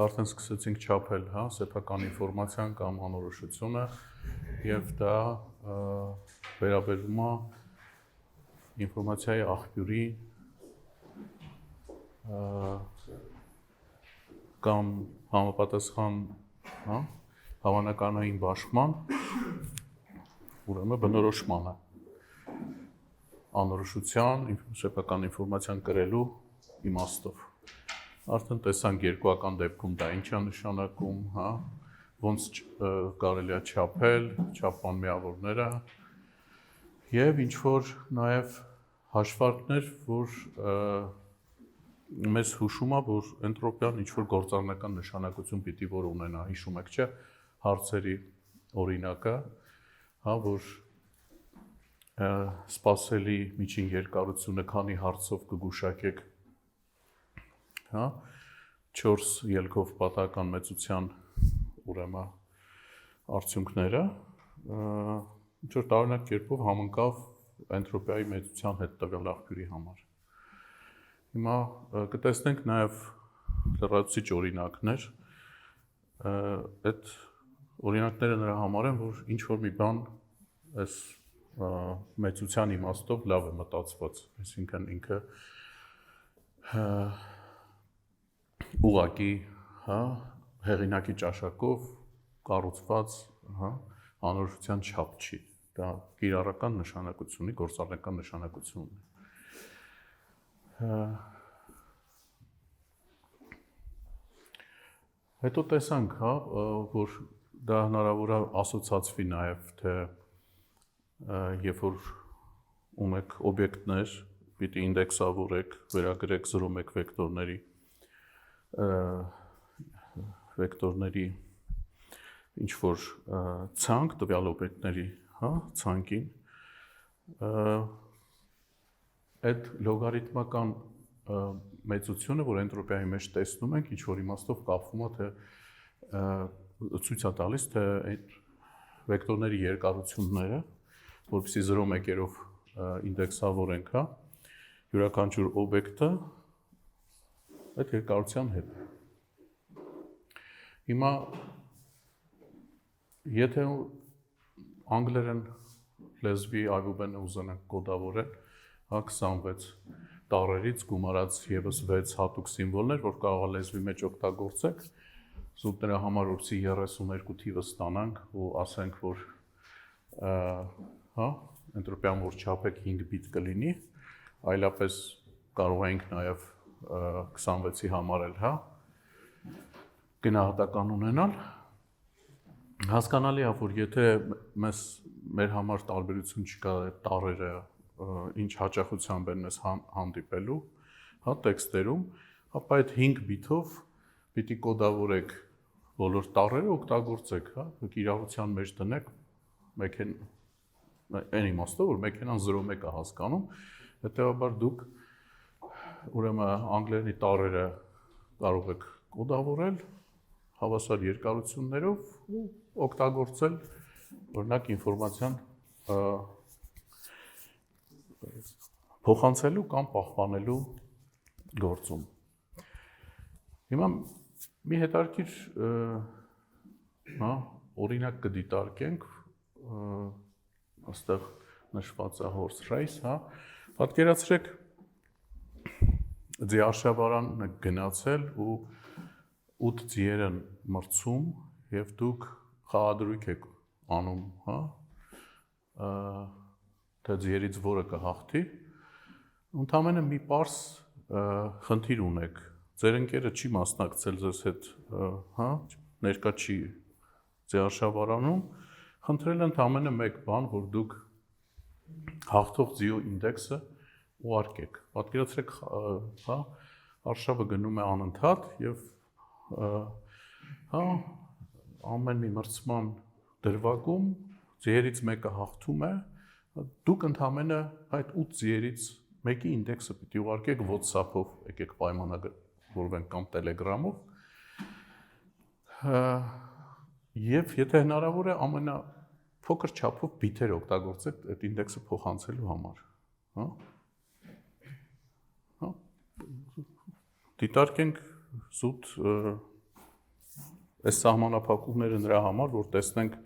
արդեն սկսեցինք չափել, հա, սեփական ինֆորմացիան կամ անորոշությունը եւ դա վերաբերում է ինֆորմացիայի աղբյուրի կամ համապատասխան, հա, հավանականային բաշխման, ուրեմն բնորոշմանը, անորոշության, սեփական ինֆորմացիան կրելու իմաստով։ Արդեն տեսանք երկուական դեպքում դա ինչ է նշանակում, հա, ոնց կարելի է չափել, չափման միավորները եւ ինչ որ նաեւ հաշվարկներ, որ մեզ հուշում է, որ էնտրոպիան ինչ որ գործառնական նշանակություն պիտի որ ունենա, հիշում եք, չէ՞, հարցերի օրինակը, հա, որ սպասելի միջին երկարությունը քանի հարցով կգուշակեք, հա, 4 ելքով պատահական մեծության ուրեմն արդյունքները, ինչ որ տարօրինակ կերպով համընկավ էնտրոպիայի մեծության հետ տվյալ աղբյուրի համար։ Հիմա կտեսնենք նաև լրացուցիչ օրինակներ, այդ օրինակները նրա համար են, որ ինչ որ մի բան այս մեծության իմաստով լավ է մտածված, այսինքն ինքը ուղղակի, հա, հեղինակի ճաշակով կառուցված, հա, անորոշության չափ չի, դա կիրառական նշանակություն ունի, գործառնական նշանակություն ունի։ Հետո տեսանք, հա, որ դա հնարավոր է ասոցացվի նաև, թե երբ որ ունեք օբյեկտներ, պիտի ինդեքսավորեք, վերագրեք 0,1 վեկտորների ինչ որ ցանկ տվյալ օբյեկտների, հա, ցանկին, այդ լոգարիթմական մեծությունը, որ էնտրոպիայի մեջ տեսնում ենք, ինչ որ իմաստով կապվում է, թե ցույց է տալիս, թե այդ վեկտորների երկարությունները, որպեսզի 0,1-երով ինդեքսավորենք, հա, յուրաքանչյուր օբյեկտը այդ երկարության հետ։ Հիմա եթե անգլերեն լեզվի այբուբենը ուզենանք կոդավորել, հա, 26 տառերից գումարած եւս 6 հատուկ սիմվոլներ, որ կարող է լեզվի մեջ օգտագործեք, զուտ նրա համար որպեսզի 32 թիվը ստանանք ու ասենք, որ հա, էնտրոպիան որ չափեք 5 բիտ կլինի, այլապես կարող ենք նաև 26-ի համարել, հա, գնահատական ունենալ, հասկանալի է, որ եթե մեր համար տարբերություն չկա տառերը, ինչ հաճախությամբ են մեզ հանդիպելու, հա, տեքստերում, ապա այդ 5 բիթով պիտի կոդավորեք բոլոր տառերը, օգտագործեք, հա, կիրառության մեջ դնեք, այն իմաստով, որ մեքենան 0,1 է հասկանում, հետևաբար դուք ուրեմն անգլերենի տառերը կարող եք կոդավորել հավասար երկարություններով ու օգտագործել օրինակ ինֆորմացիան փոխանցելու կամ պահպանելու գործում։ Հիմա մի հետաքրքիր հա, օրինակ կդիտարկենք, այստեղ նշված է horse race, հա, պատկերացրեք ձիարշավարան գնացել ու 8 ձիեր են մրցում եւ դուք խաղադրույք եք անում, հա, թե ձիերից որը կհաղթի, ընդամենը մի պարզ խնդիր ունեք, ձեր ընկերը չի մասնակցել ձեզ հետ, հա, ներկա չի ձիարշավարանում, խնդրել ընդամենը մեկ բան, որ դուք հաղթող ձիու ինդեքսը ուղարկեք, պատկերացրեք, հա, արշավը գնում է անընդհատ եւ հա, ամեն մի մրցման դրվագում ձիերից մեկը հաղթում է, դուք ընդամենը այդ 8 ձիերից մեկի ինդեքսը պիտի ուղարկեք WhatsApp-ով, եկեք պայմանավորվենք կամ Telegram-ով, եւ եթե հնարավոր է ամենափոքր չափով բիթեր օգտագործեք այդ ինդեքսը փոխանցելու համար, հա, դիտարկենք զուտ այս սահմանափակումները նրա համար, որ տեսնենք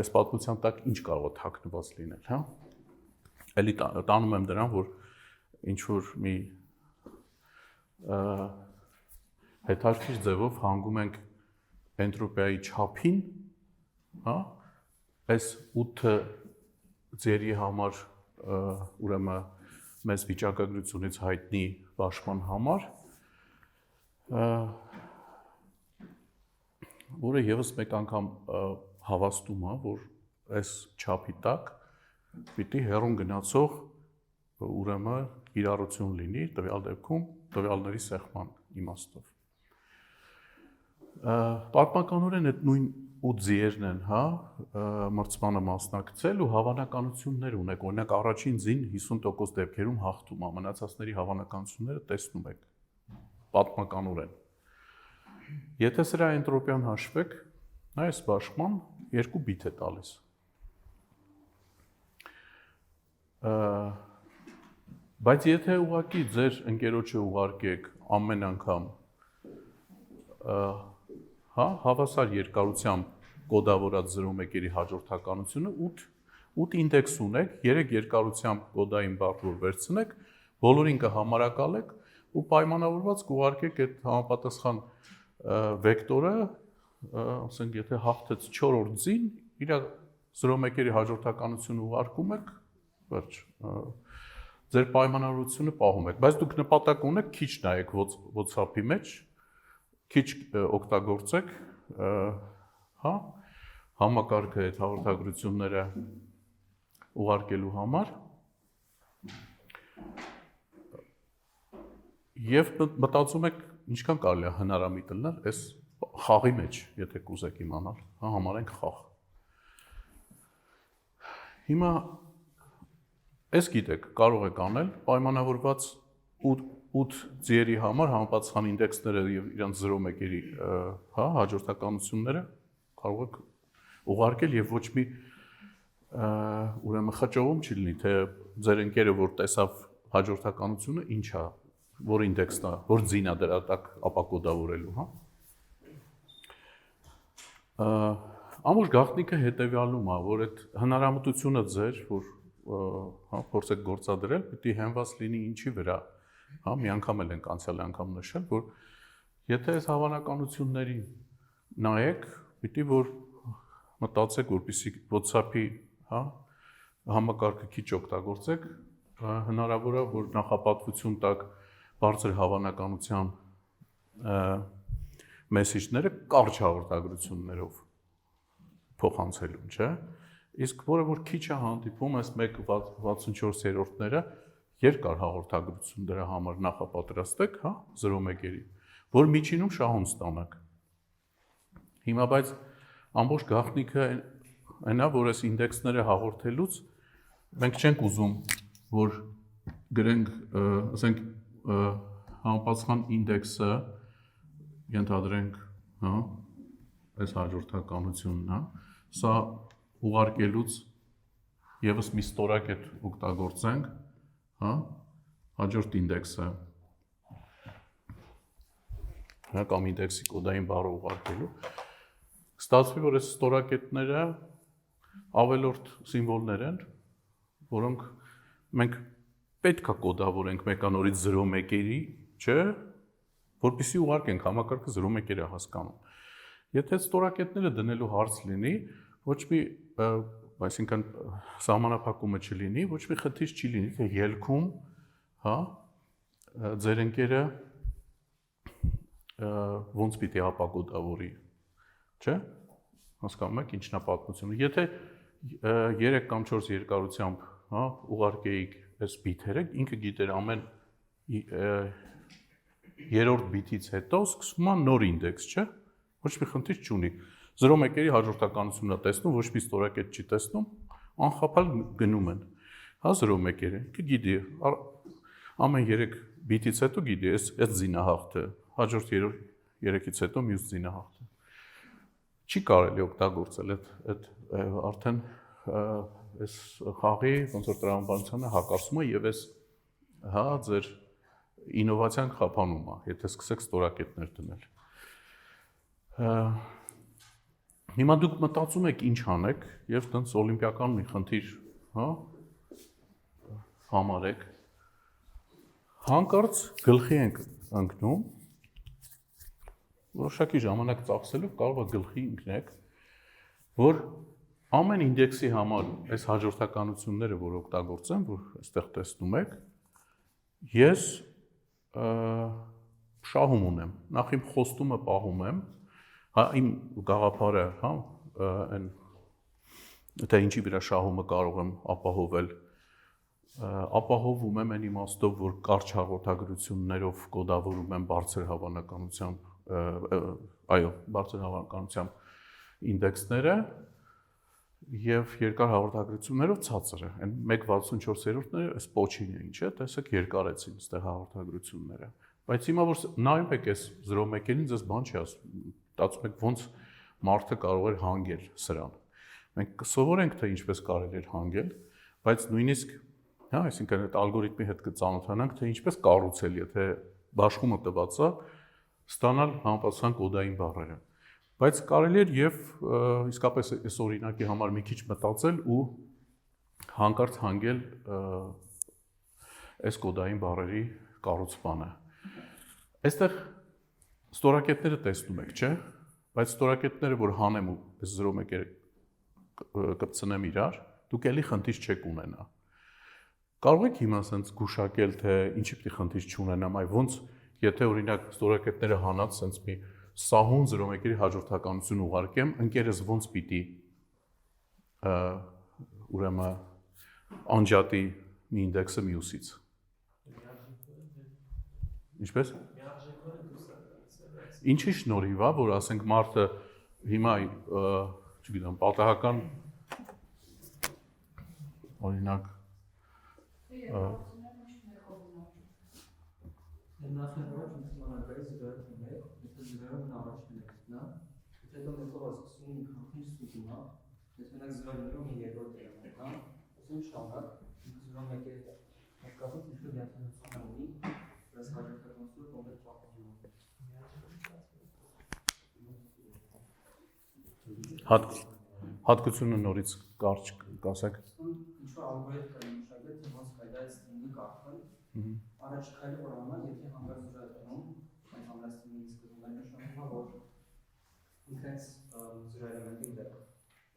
այս պատմության տակ ինչ կարող է թաքնված լինել, հա։ Էլի տանում եմ դրան, որ ինչ որ մի հետաքրքիր ձևով հանգում ենք էնտրոպիայի չափին, հա, այս 8 ձերի համար ուրեմն մեծ վիճակագրությունից հայտնի բաշխման համար, որը եւս մեկ անգամ հավաստում է, որ այս չափի տակ պիտի հեռուն գնացող ուրեմն կիրառություն լինի տվյալ դեպքում տվյալների սեղման իմաստով։ Պատմականորեն այդ նույն 8 ձիերն են, հա, մրցմանը մասնակցել ու հավանականություններ ունեք, օրինակ առաջին ձին 50% դեպքերում հաղթում է, մնացածների հավանականությունները տեսնում եք պատմականորեն։ Եթե սրա էնտրոպիան հաշվեք, այս բաշխման 2 բիթ է տալիս։ Բայց եթե ուղղակի ձեր ընկերոջը ուղարկեք ամեն անգամ հա, հավասար երկարությամբ կոդավորած 0.1-երի հաջորդականությունը 8 ինդեքս ունեք, 3 երկարությամբ կոդային բառ որ վերցնեք, բոլորին կհամարակալեք ու պայմանավորված կուղարկեք այդ համապատասխան վեկտորը, ասենք եթե հաղթեց 4-րդ ձին, իր 0.1-երի հաջորդականությունը ուղարկում եք, վերջ, ձեր պայմանավորությունը պահում եք, բայց դուք նպատակ ունեք քիչ նայեք WhatsApp-ի մեջ, քիչ օգտագործեք, հա, համակարգը այդ հաղորդագրությունները ուղարկելու համար եւ մտածում եք ինչքան կարելի է հնարամիտ լինել այս խաղի մեջ, եթե կուզեք իմանալ, հա, համարենք խաղ։ Հիմա այս գիտեք, կարող եք անել պայմանավորված 8 ձիերի համար համապատասխան ինդեքսները եւ իրանց 0.1-երի հա հաջորդականությունները կարող եք ուղարկել եւ ոչ մի ուրեմն խճողում չլինի, թե ձեր ընկերը որ տեսավ հաջորդականությունը ինչ է, որ ինդեքսն է, որ ձին է դրա տակ ապակոդավորելու, հա։ Ամուր գաղտնիքը հետեւյալում է, որ այդ հնարամտությունը ձեր, որ հա փորձեք գործադրել, պիտի հենված լինի ինչի վրա, հա, մի անգամ էլ ենք անցյալ անգամ նշել, որ եթե այս հավանականություններին նայեք, պիտի որ մտածեք, որպեսզի WhatsApp-ի, հա, համակարգը քիչ օգտագործեք, հնարավոր է, որ նախապատվություն տակ բարձր հավանականության մեսեջները կարճ հաղորդագրություններով փոխանցելուն, չէ՞։ Իսկ որը որ քիչ է հանդիպում, այս 1.64-րդները երկար հաղորդագրություն դրա համար նախապատրաստեք, հա, 0.1-երի, որ միջինում շահում ստանաք։ Հիմա բայց ամբողջ գաղտնիքը այնա, որ այս ինդեքսները հաղորդելուց մենք չենք ուզում, որ գրենք, ասենք, համապատասխան ինդեքսը ենթադրենք, հա, այս հաջորդականությունն է, սա ուղարկելուց եւս մի ստորակետ օգտագործենք, հա, հաջորդ ինդեքսը, հա, կամ ինդեքսի կոդային բառը ուղարկելու, ստացվի, որ այս ստորակետները ավելորդ սիմվոլներ են, որոնք մենք պետք է կոդավորենք մեկանորից 0.1-երի, չէ, որպեսզի ուղարկենք համակարգը 0.1-եր է հասկանում։ Եթե ստորակետները դնելու հարց լինի, ոչ մի, այսինքն սահմանափակումը չլինի, ոչ մի խնդիր չի լինի, թե ելքում, հա, ձեր ընկերը ոնց պիտի ապակոդավորի, չէ՞, հասկանում եք ինչն է պատմությունը։ Եթե 3 կամ 4 երկարությամբ, հա, ուղարկեիք այս բիթերը, ինքը գիտեր ամեն երրորդ բիթից հետո սկսում է նոր ինդեքս, չէ՞, ոչ մի խնդիր չունի։ 0.1-երի հաջորդականությունն է տեսնում, ոչ մի ստորակետ չի տեսնում, անխափալ գնում են։ Հա 0.1-երը, կգիտի, ամեն 3 բիթից հետո գիտի, այս զինահաղթը, հաջորդ 3-ից հետո մյուս զինահաղթը։ Չի կարելի օգտագործել այդ արդեն այս խաղի ոնց որ տրամաբանությանը հակասում է եւ այս հա ձեր ինովացիան խափանում է, եթե սկսեք ստորակետներ դնել։ Հիմա դուք մտածում եք ինչ անեք եւ տենց օլիմպիական մի խնդիր, հա, համարեք։ Հանկարծ գլխի ենք ընկնում, որոշակի ժամանակ ծախսելով կարող է գլխի ընկնեք, որ ամեն ինդեքսի համար այս հաջորդականությունները, որ օգտագործեմ, որ այստեղ տեսնում եք, ես շահում ունեմ, նախ իմ խոստումը պահում եմ, հա իմ գաղափարը, հա, այն թե ինչի վրա շահումը կարող եմ ապահովել, ապահովում եմ այն իմաստով, որ կարճ հաղորդագրություններով կոդավորում եմ բարձր հավանականությամբ, այո, բարձր հավանականությամբ ինդեքսները եւ երկար հաղորդագրություններով ցածրը, այն 1/64-ները այս պոչին էին, չէ՞, տեսեք երկարեցին այստեղ հաղորդագրությունները, բայց հիմա որ նայում եք այս 0.1-ին, ձեզ բան չի ասում, մտածում եք ոնց մարդը կարող էր հանգել սրան։ Մենք կսովորենք թե ինչպես կարելի էր հանգել, բայց նույնիսկ, հա, այսինքն այդ ալգորիթմի հետ կծանոթանանք, թե ինչպես կառուցել, եթե բաշխումը տված է, ստանալ համապատասխան կոդային բառերը։ Բայց կարելի էր եւ իսկապես այս օրինակի համար մի քիչ մտածել ու հանկարծ հանգել այս կոդային բառերի կառուցմանը։ Այստեղ ստորակետները տեսնում եք, չէ՞, բայց ստորակետները, որ հանեմ ու այս 0.1-ը կպցնեմ իրար, դուք էլի խնդիր չեք ունենա։ Կարող եք հիմա ասենց գուշակել, թե ինչի պիտի խնդիր չունենամ, այ ոնց, եթե օրինակ ստորակետները հանած ասենց մի սահուն 0.1-ի հաջորդականություն ուղարկեմ, ընկերս ոնց պիտի ուրեմն անջատի մի ինդեքսը մյուսից։ Ինչպես։ Ինչի շնորհիվ է, որ ասենք մարդը հիմա, չգիտեմ, պատահական օրինակ հատկությունը նորից կարճ կասեք։ Ինչ-որ ալգորիթմ կա մշակել, թե ոնց կարելի է սթրինգը կարդալ։ Առաջ քայլը որ անում, եթե հանգարց զրույցում, այն հանգարց սթրինգի սկզբում նշանակում է, որ ինքնից զրույց էլեմենտի վրա։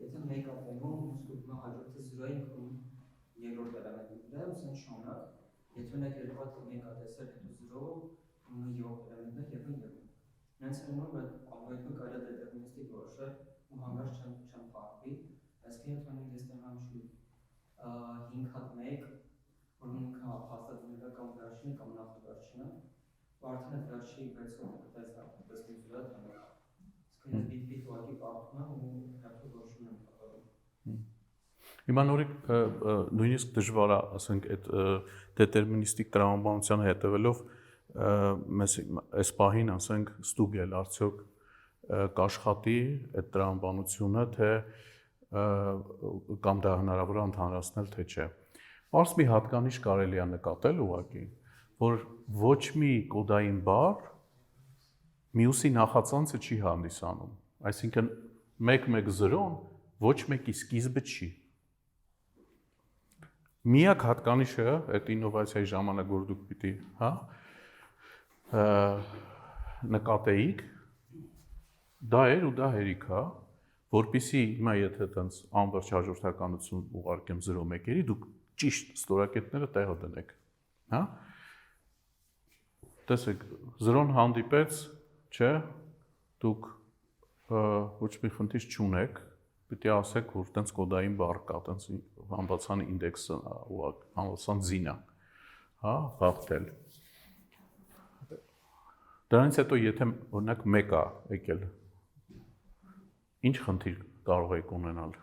Եթե մեկ ապենում, սկզբում հաջորդը զրույցը ընկնում երկրորդ էլեմենտի վրա, ուսեն շանակ, եթե ունեք երկու հատ մեկ ատեսել, հետո զրո, ունի յոթ էլեմենտներ եւ ընկնում։ Նրանց համար այդ ալգորիթմը կարելի է դետերմինիստիկ որոշել ու հանգարց չեն փոխվի, այսինքն եթե ունենք ես տենամ շուտ 5 հատ 1, որում ինքը հաստատվում է կամ վերջինը կամ նախավերջինը, ու արդեն այդ վերջի 6 հոգ դες մի զուրա տանող։ Իսկ ես բիտ ուղղակի կարդում եմ ու հետո որոշում եմ կատարում։ Հիմա նույնիսկ դժվար է, ասենք, այդ դետերմինիստիկ տրամաբանությանը հետևելով մեզ այս պահին, ասենք, ստուգել արդյոք կաշխատի այդ տրամաբանությունը, թե կամ դա հնարավոր է ընդհանրացնել, թե չէ։ Պարզ մի հատկանիշ կարելի է նկատել ուղղակի, որ ոչ մի կոդային բառ մյուսի նախածանցը չի հանդիսանում։ Այսինքն 1.1.0-ն ոչ մեկի սկիզբը չի։ Միակ հատկանիշը այդ ինովացիայի ժամանակ, որ դուք պիտի, հա, նկատեիք, դա էր ու դա հերիք է, որպեսզի հիմա եթե տենց անվերջ հաջորդականություն ուղարկեմ 0.1-երի, դուք ճիշտ ստորակետները տեղը դնեք, հա։ Տեսեք, 0-ն հանդիպեց, չէ, դուք ոչ մի խնդիր չունեք, պիտի ասեք, որ տենց կոդային բառ կա, տենց համբացան ինդեքսը, համբացան զինա, հա, բաղթել։ Դրանից հետո եթե օրինակ 1 է եկել, ինչ խնդիր կարող եք ունենալ։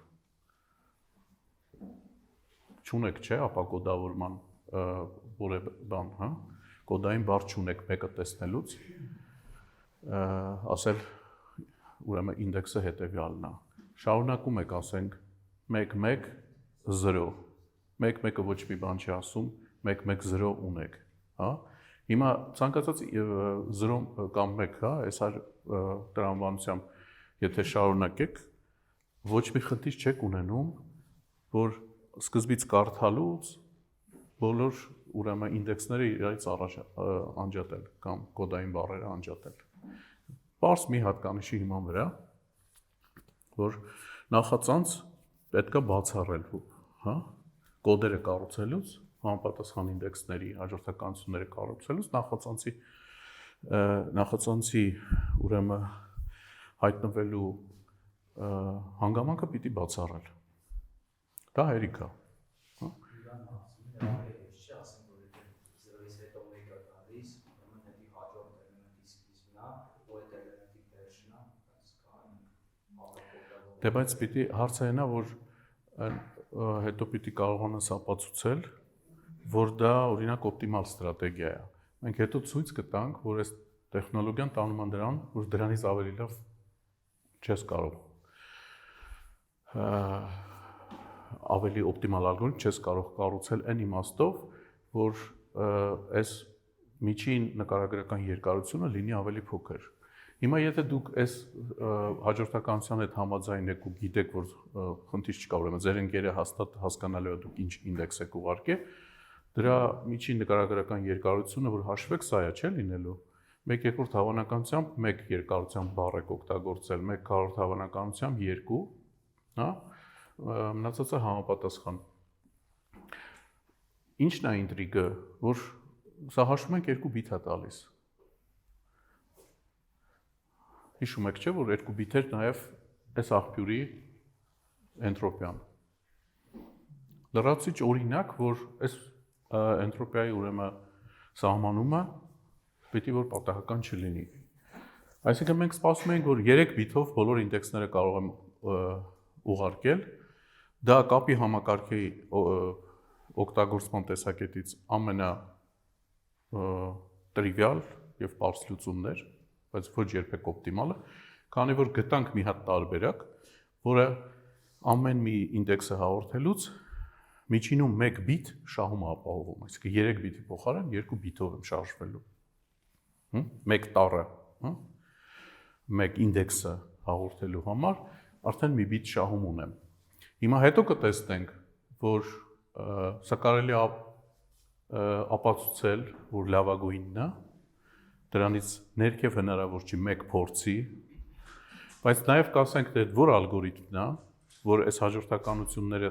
Չունեք, չէ, ապա կոդավորման որևէ բան, հա, կոդային բառ չունեք 1-ը տեսնելուց, ասել ուրեմն ինդեքսը հետևյալն է։ Շարունակում եք, ասենք 1.1.0, 1.1-ը ոչ մի բան չի ասում, 1.1.0 ունեք, հա։ Հիմա ցանկացած 0 կամ 1, հա, այս տրամաբանությամբ եթե շարունակեք, ոչ մի խնդիր չեք ունենում, որ սկզբից կարդալուց բոլոր ուրեմն ինդեքսները իրարից առաջ անջատել կամ կոդային բառերը անջատել։ Պարզ մի հատկանիշի հիման վրա, որ նախածանց պետքա բացառել, հա, կոդերը կառուցելուց, համապատասխան ինդեքսների հաջորդականությունները կառուցելուց նախածանցի ուրեմն հայտնվելու հանգամանքը պիտի բացառել։ Դա հերիք է, հա։ Դե բայց պիտի հարցը այնա, որ հետո պիտի կարողանաս ապացուցել, որ դա օրինակ օպտիմալ ստրատեգիա է։ Մենք հետո ցույց կտանք, որ այս տեխնոլոգիան տանում է դրան, որ դրանից ավելի լավ չես կարող ավելի օպտիմալ ալգորիթմ չես կարող կառուցել այն իմաստով, որ այս միջին նկարագրական երկարությունը լինի ավելի փոքր։ Հիմա եթե դուք այս հաջորդականության հետ համաձայն եք ու գիտեք, որ խնդիր չկա, ուրեմն ձեր ընկերը հաստատ հասկանալու է դուք ինչ ինդեքս եք ուղարկել, դրա միջին նկարագրական երկարությունը, որ հաշվեք, սա է, չէ՞ լինելու։ 1/2 հավանականությամբ 1 երկարությամբ բառ եք օգտագործել, 1/100 հավանականությամբ 2, հա, մնացածը համապատասխան։ Ինչն է ինտրիգը, որ սա հաշվում ենք 2 բիթ է տալիս։ Հիշում եք, չէ՞, որ 2 բիթեր նաև այս աղբյուրի էնտրոպիան։ Լրացուցիչ օրինակ, որ այս էնտրոպիայի ուրեմն սահմանումը պիտի որ պատահական չլինի։ Այսինքն մենք սպասում ենք, որ 3 բիթով բոլոր ինդեքսները կարող եմ ուղարկել, դա կապի համակարգի օգտագործման տեսակետից ամենա տրիվիալ եւ պարզ լուծումներ, բայց ոչ երբեք օպտիմալը, քանի որ գտանք մի հատ տարբերակ, որը ամեն մի ինդեքսը հաղորդելուց միջինում 1 բիթ շահում է ապահովում, այսինքն 3 բիթի փոխարեն 2 բիթով եմ շարժվելու։ 1 տառը, 1 ինդեքսը հաղորդելու համար արդեն մի բիթ շահում ունեմ։ Հիմա հետո կտեսնենք, որ սա կարելի է ապացուցել, որ լավագույնն է, դրանից ներքև հնարավոր չի 1 փորձի, բայց նաև կասենք, թե որ ալգորիթմն է, որ այս հաջորդականությունները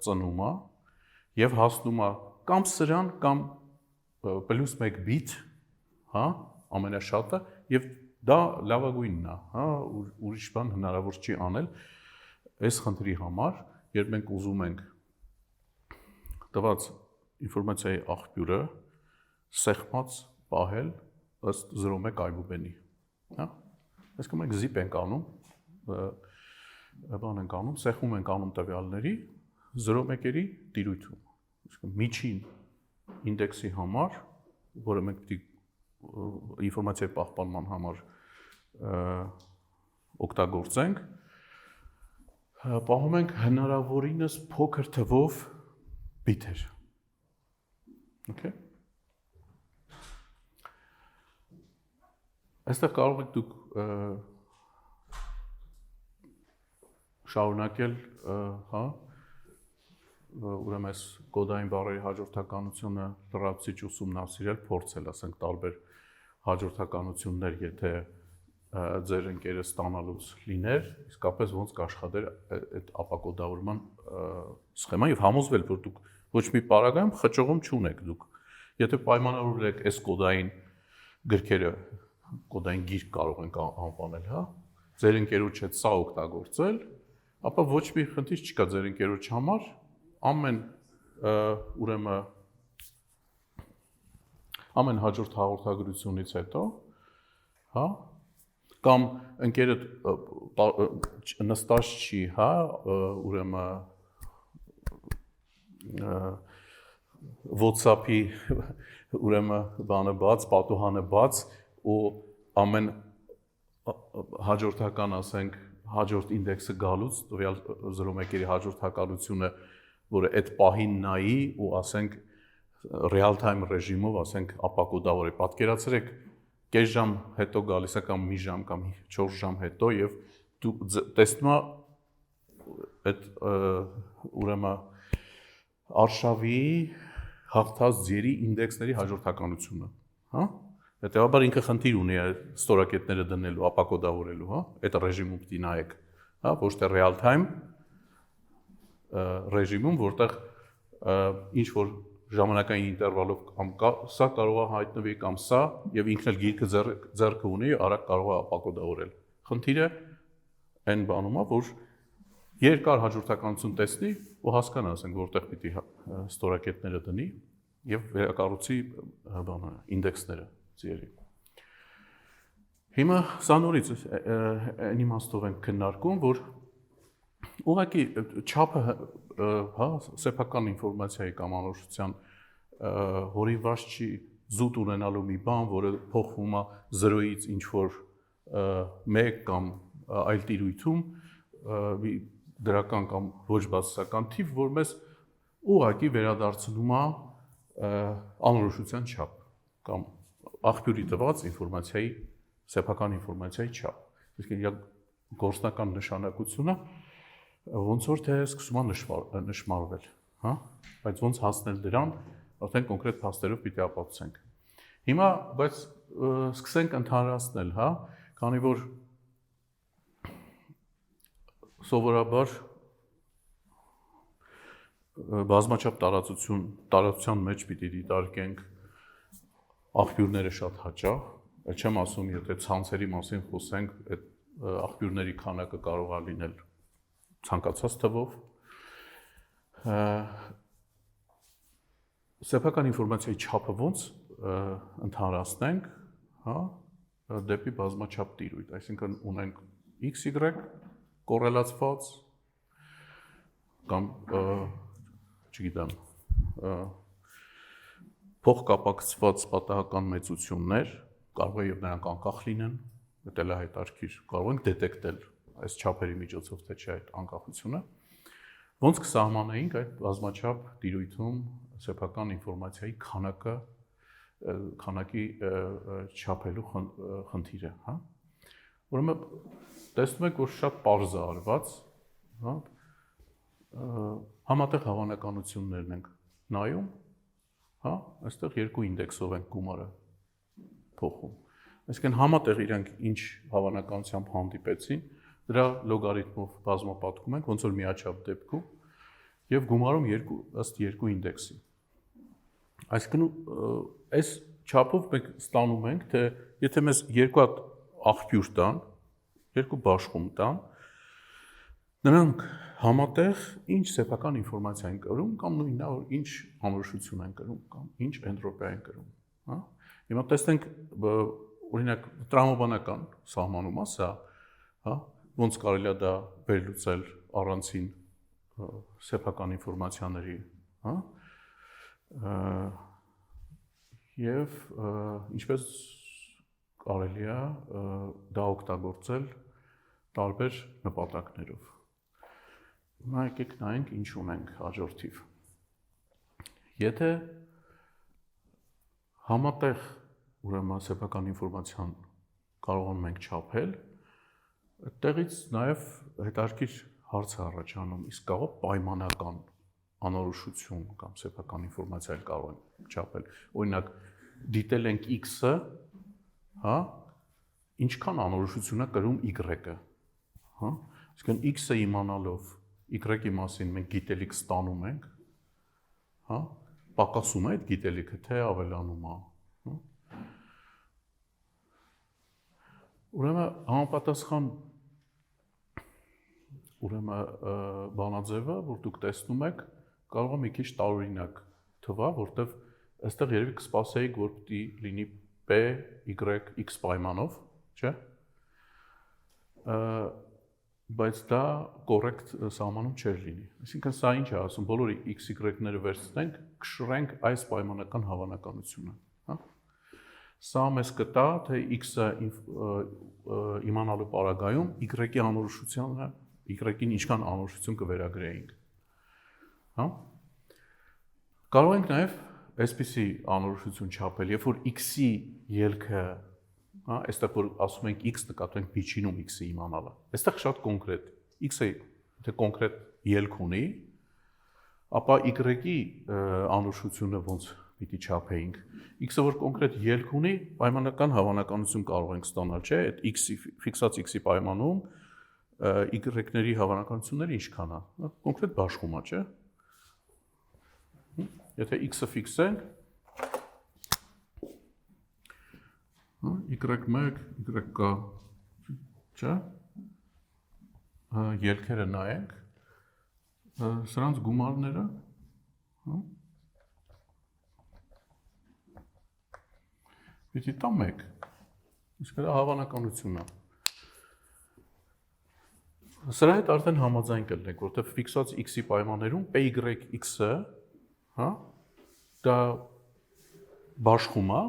ծնում է եւ հասնում է կամ սրան կամ +1 բիթ, հա, ամենաշատը եւ դա լավագույնն է, հա, ուրիշ բան հնարավոր չի անել այս խնդրի համար, երբ մենք ուզում ենք տված ինֆորմացիայի աղբյուրը սեղմած պահել ըստ 0.1 այբուբենի, հա։ Այսինքն մենք zip ենք անում, բան ենք անում, սեղմում ենք անում տվյալների 0.1-երի տիրույթում։ Այսինքն միջին ինդեքսի համար, որը մենք պիտի ինֆորմացիայի պահպանման համար օգտագործենք, պահում ենք հնարավորինս փոքր թվով բիթեր։ Okay։ Այստեղ կարող եք դուք շարունակել, հա, ուրեմն այս կոդային բառերի հաջորդականությունը լրացուցիչ ուսումնասիրել, փորձել, ասենք, տարբեր հաջորդականություններ, եթե ձեր ընկերը ստանալուց լիներ, իսկապես ոնց կաշխատեր այդ ապակոդավորման սխեման եւ համոզվել, որ դուք ոչ մի պարագայում խճողում չունեք դուք։ Եթե պայմանավորվել եք այս կոդային գրքերը, կոդային գիրք կարող ենք անվանել, հա, ձեր ընկերոջ հետ սա օգտագործել, ապա ոչ մի խնդիր չկա ձեր ընկերոջ համար, ամեն հաջորդ հաղորդագրությունից հետո, հա, կամ ընկերը նստած չի, հա, ուրեմն WhatsApp-ի ուրեմն բանը բաց, պատուհանը բաց ու ամեն հաջորդական, ասենք, հաջորդ ինդեքսը գալուց, տվյալ 0.1-երի հաջորդականությունը, որը այդ պահին նայի ու ասենք real time ռեժիմով, ասենք, ապակոդավոր է։ Պատկերացրեք, կես ժամ հետո գալիս է կամ մի ժամ կամ 4 ժամ հետո եւ դու տեսնում ես այդ ուրեմն արշավի հաղթած ձերի ինդեքսների հաջորդականությունը, հա։ Հետևաբար ինքը խնդիր ունի ստորակետները դնելու, ապակոդավորելու, հա, այդ ռեժիմում պիտի նայեք, հա, ոչ թե real time ռեժիմում, որտեղ ինչ որ ժամանակային ինտերվալով կամ սա կարող է հայտնվի կամ սա եւ ինքն էլ գիրքը ձեռքը ունի, արագ կարող է ապակոդավորել։ Խնդիրը այն բանում է, որ երկար հաջորդականություն տեսնի ու հասկանա, ասենք, որտեղ պիտի ստորակետները դնի եւ վերակառուցի բանը ինդեքսները ձերի։ Հիմա սա նորից այն իմաստով ենք քննարկում, որ ուղղակի չափը, հա, սեփական ինֆորմացիայի կամ անորոշության հորինված չի զուտ ունենալու մի բան, որը փոխվում է 0-ից ինչ որ 1 կամ այլ տիրույթում դրական կամ ոչ բացասական թիվ, որ մեզ ուղղակի վերադարձնում է անորոշության չափ կամ աղբյուրի տված ինֆորմացիայի, սեփական ինֆորմացիայի չափ։ Իսկ իր գործնական նշանակությունը ոնց որ թե սկսում է նշմարվել, հա, բայց ոնց հասնել դրան, արդեն կոնկրետ փաստերով պիտի ապացուցենք։ Հիմա բայց սկսենք ընդհանրացնել, հա, քանի որ սովորաբար բազմաչափ տարածության մեջ պիտի դիտարկենք աղբյուրները շատ հաճախ, չեմ ասում, եթե ցանցերի մասին խոսենք, այդ աղբյուրների քանակը կարող է լինել ցանկացած թվով։ Սեփական ինֆորմացիայի չափը ոնց ընդհանրացնենք, հա, դեպի բազմաչափ տիրույթ, այսինքն ունենք XY կորելացված կամ չգիտեմ, փոխկապակցված պատահական մեծություններ, կարող է եւ նրանք անկախ լինեն, դա էլ է հետաքրքիր, կարող ենք դետեկտել այս չափերի միջոցով թե չէ այդ անկախությունը, ոնց կսահմանեինք այդ բազմաչափ տիրույթում սեփական ինֆորմացիայի քանակի չափելու խնդիրը, հա։ Ուրեմն տեսնում եք, որ շատ պարզ է արված, հա, համատեղ հավանականություններն ենք նայում, հա, այստեղ երկու ինդեքսով ենք գումարը փոխում։ Այսինքն համատեղ իրենք ինչ հավանականությամբ հանդիպեցին, դրա լոգարիթմով բազմապատկում ենք, ոնց որ միաչափ դեպքում, եւ գումարում ըստ երկու ինդեքսի։ Այսինքն այս չափով մենք ստանում ենք, թե եթե մեզ երկու հատ աղբյուր տան, երկու բաշխում տան, նրանք համատեղ ինչ սեփական ինֆորմացիա են կրում կամ նույնն է, որ ինչ անորոշություն են կրում կամ ինչ էնտրոպիա են կրում, հա։ Հիմա տեսնենք, օրինակ տրամաբանական սահմանում է սա, հա, ոնց կարելի է դա վերլուծել առանցին սեփական ինֆորմացիաների, հա, եւ ինչպես կարելի է դա օգտագործել տարբեր նպատակներով։ Հիմա եկեք նայենք ինչ ունենք հաջորդիվ։ Եթե համատեղ ուրեմն սեփական ինֆորմացիան կարողանում ենք չափել, այդտեղից նաև հետաքրքիր հարց է առաջանում, իսկ կարող պայմանական անորոշություն կամ սեփական ինֆորմացիա կարող ենք չափել։ Օրինակ, դիտել ենք X-ը, հա, ինչքան անորոշություն է կրում Y-ը, հա, այսինքն X-ը իմանալով Y-ի մասին մենք գիտելիք ստանում ենք, հա, պակասում է այդ գիտելիքը, թե ավելանում է, հա։ Ուրեմն համապատասխան բանաձևը, որ դուք տեսնում եք, կարող է մի քիչ տարօրինակ թվա, որտեվ այստեղ երևի կսպասեիք, որ պիտի լինի P, Y, X պայմանով, չէ՞։ Բայց դա կոռեկտ սահմանում չէր լինի։ Այսինքն սա ինչ է ասում, բոլոր X, Y-ները վերցնենք, կշռենք այս պայմանական հավանականությունը, հա։ Սա մեզ կտա, թե X-ը իմանալու պարագայում Y-ի անորոշությանը, Y-ին ինչքան անորոշություն կվերագրեինք, հա։ Կարող ենք նաև այսպիսի անորոշություն չափել, երբ որ x-ի ելքը, հա, այստեղ որ ասում ենք x նկատենք միջինում x-ը իմանալը։ Այստեղ շատ կոնկրետ, x-ը եթե կոնկրետ ելք ունի, ապա y-ի անորոշությունը ոնց պիտի չափեինք։ X-ը որ կոնկրետ ելք ունի, պայմանական հավանականություն կարող ենք ստանալ, չէ՞, այդ x-ի ֆիքսած x-ի պայմանում y-ների հավանականությունները ինչքան է, կոնկրետ բաշխում է, չէ՞։ Եթե x-ը ֆիքսենք, y1, y-k, չէ՞, ելքերը նայենք, սրանց գումարները, պիտի տա 1, իսկ դա հավանականությունն է։ Սրա հետ արդեն համաձայն կլինենք, որտեղ ֆիքսած x-ի պայմաններում PYX-ը, հա, դա բաշխում է,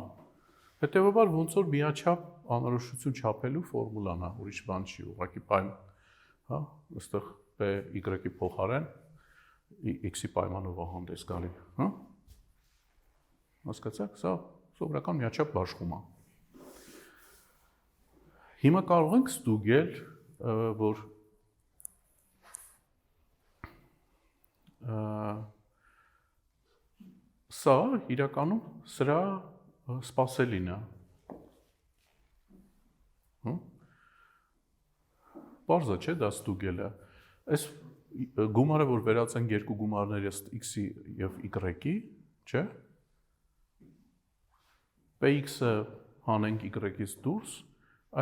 հետևաբար ոնց որ միաչափ անորոշություն չափելու ֆորմուլան է, ուրիշ բան չի, ուղղակի պայման, հա, այստեղ PY-ի փոխարեն x-ի պայմանով է հանդես գալի, հա։ Հասկացաք, սա սովորական միաչափ բաշխում է։ Հիմա կարող ենք ստուգել, որ սա իրականում սրա սպասելին է։ Պարզ է, չէ, դա ստուգելը։ Այս գումարը, որ վերածենք երկու գումարների x-ի եւ y-ի, չէ։ Px-ը հանենք y-ից դուրս,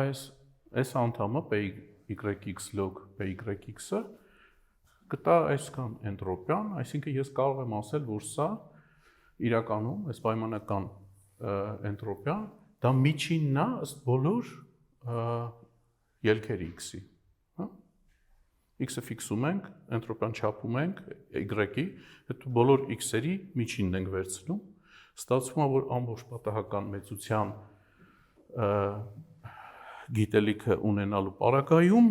այս անդամը pyx log pyx-ը կտա այսքան էնտրոպիան, այսինքն ես կարող եմ ասել, որ սա իրականում այս պայմանական էնտրոպիան դա միջինն է ըստ բոլոր ելքերի x-ի, հա։ X-ը ֆիքսում ենք, էնտրոպիան չափում ենք y-ի, հետո բոլոր x-երի միջինն ենք վերցնում, ստացվում է, որ ամբողջ պատահական մեծության գիտելիքը ունենալու պարագայում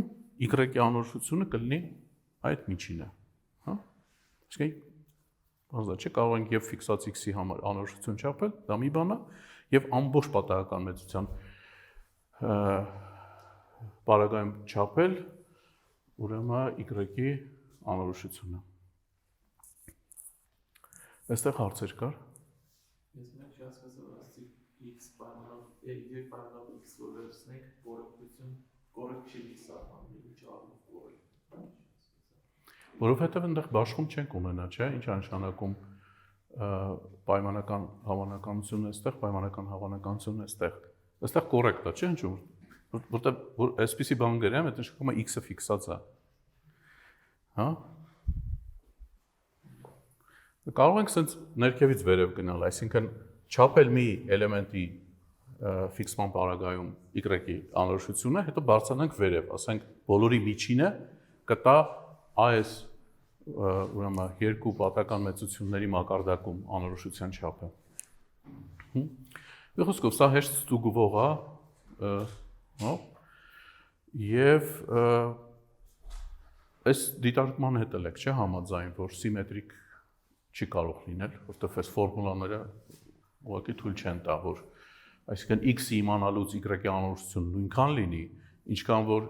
y-ի անորոշությունը կլինի այդ միջինը, հա։ Իսկ բանզա չէ, կարող ենք եւ ֆիքսած x-ի համար անորոշություն չափել, դա մի բան է, եւ ամբողջ պատահական մեծության պարագայում չափել, ուրեմն y-ի անորոշությունը։ Այստեղ հարցեր կար։ Ես մենք չհասկացա, ասի x պայմանով, y պայմանով x որ վերցնենք, կորեկտություն կորեկտ չի սահմանում, ինչ առնով կորեկտ։ Որովհետև այնտեղ բաշխում չենք ունենա, չէ՞, ինչ է նշանակում պայմանական հավանականությունն էստեղ, պայմանական հավանականությունն էստեղ։ Այստեղ կորեկտ է, չէ՞, ինչու՞, որտեղ որ այսպիսի բան գրեմ, այդ նշանակում է x-ը ֆիքսած է։ Հա։ Կարող ենք սենց ներքևից վերև գնալ, այսինքն չափել մի էլեմենտի ֆիքսման պարագայում y-ի անորոշությունը, հետո բարձրանանք վերև, ասենք բոլորի միջինը կտա այս ուրեմն երկու պատական մեծությունների մակարդակում անորոշության չափը։ Մի խոսքով սա հեշտ ստուգվող է, հա, եւ այս դիտարկման հետ էլ եք, չէ՞, համաձայն, որ սիմետրիկ չի կարող լինել, որովհետեւ այս ֆորմուլաները ուղղակի թույլ չեն տա, որ այսինքն x-ը իմանալուց y-ի անորոշությունը նույնքան լինի, ինչքան որ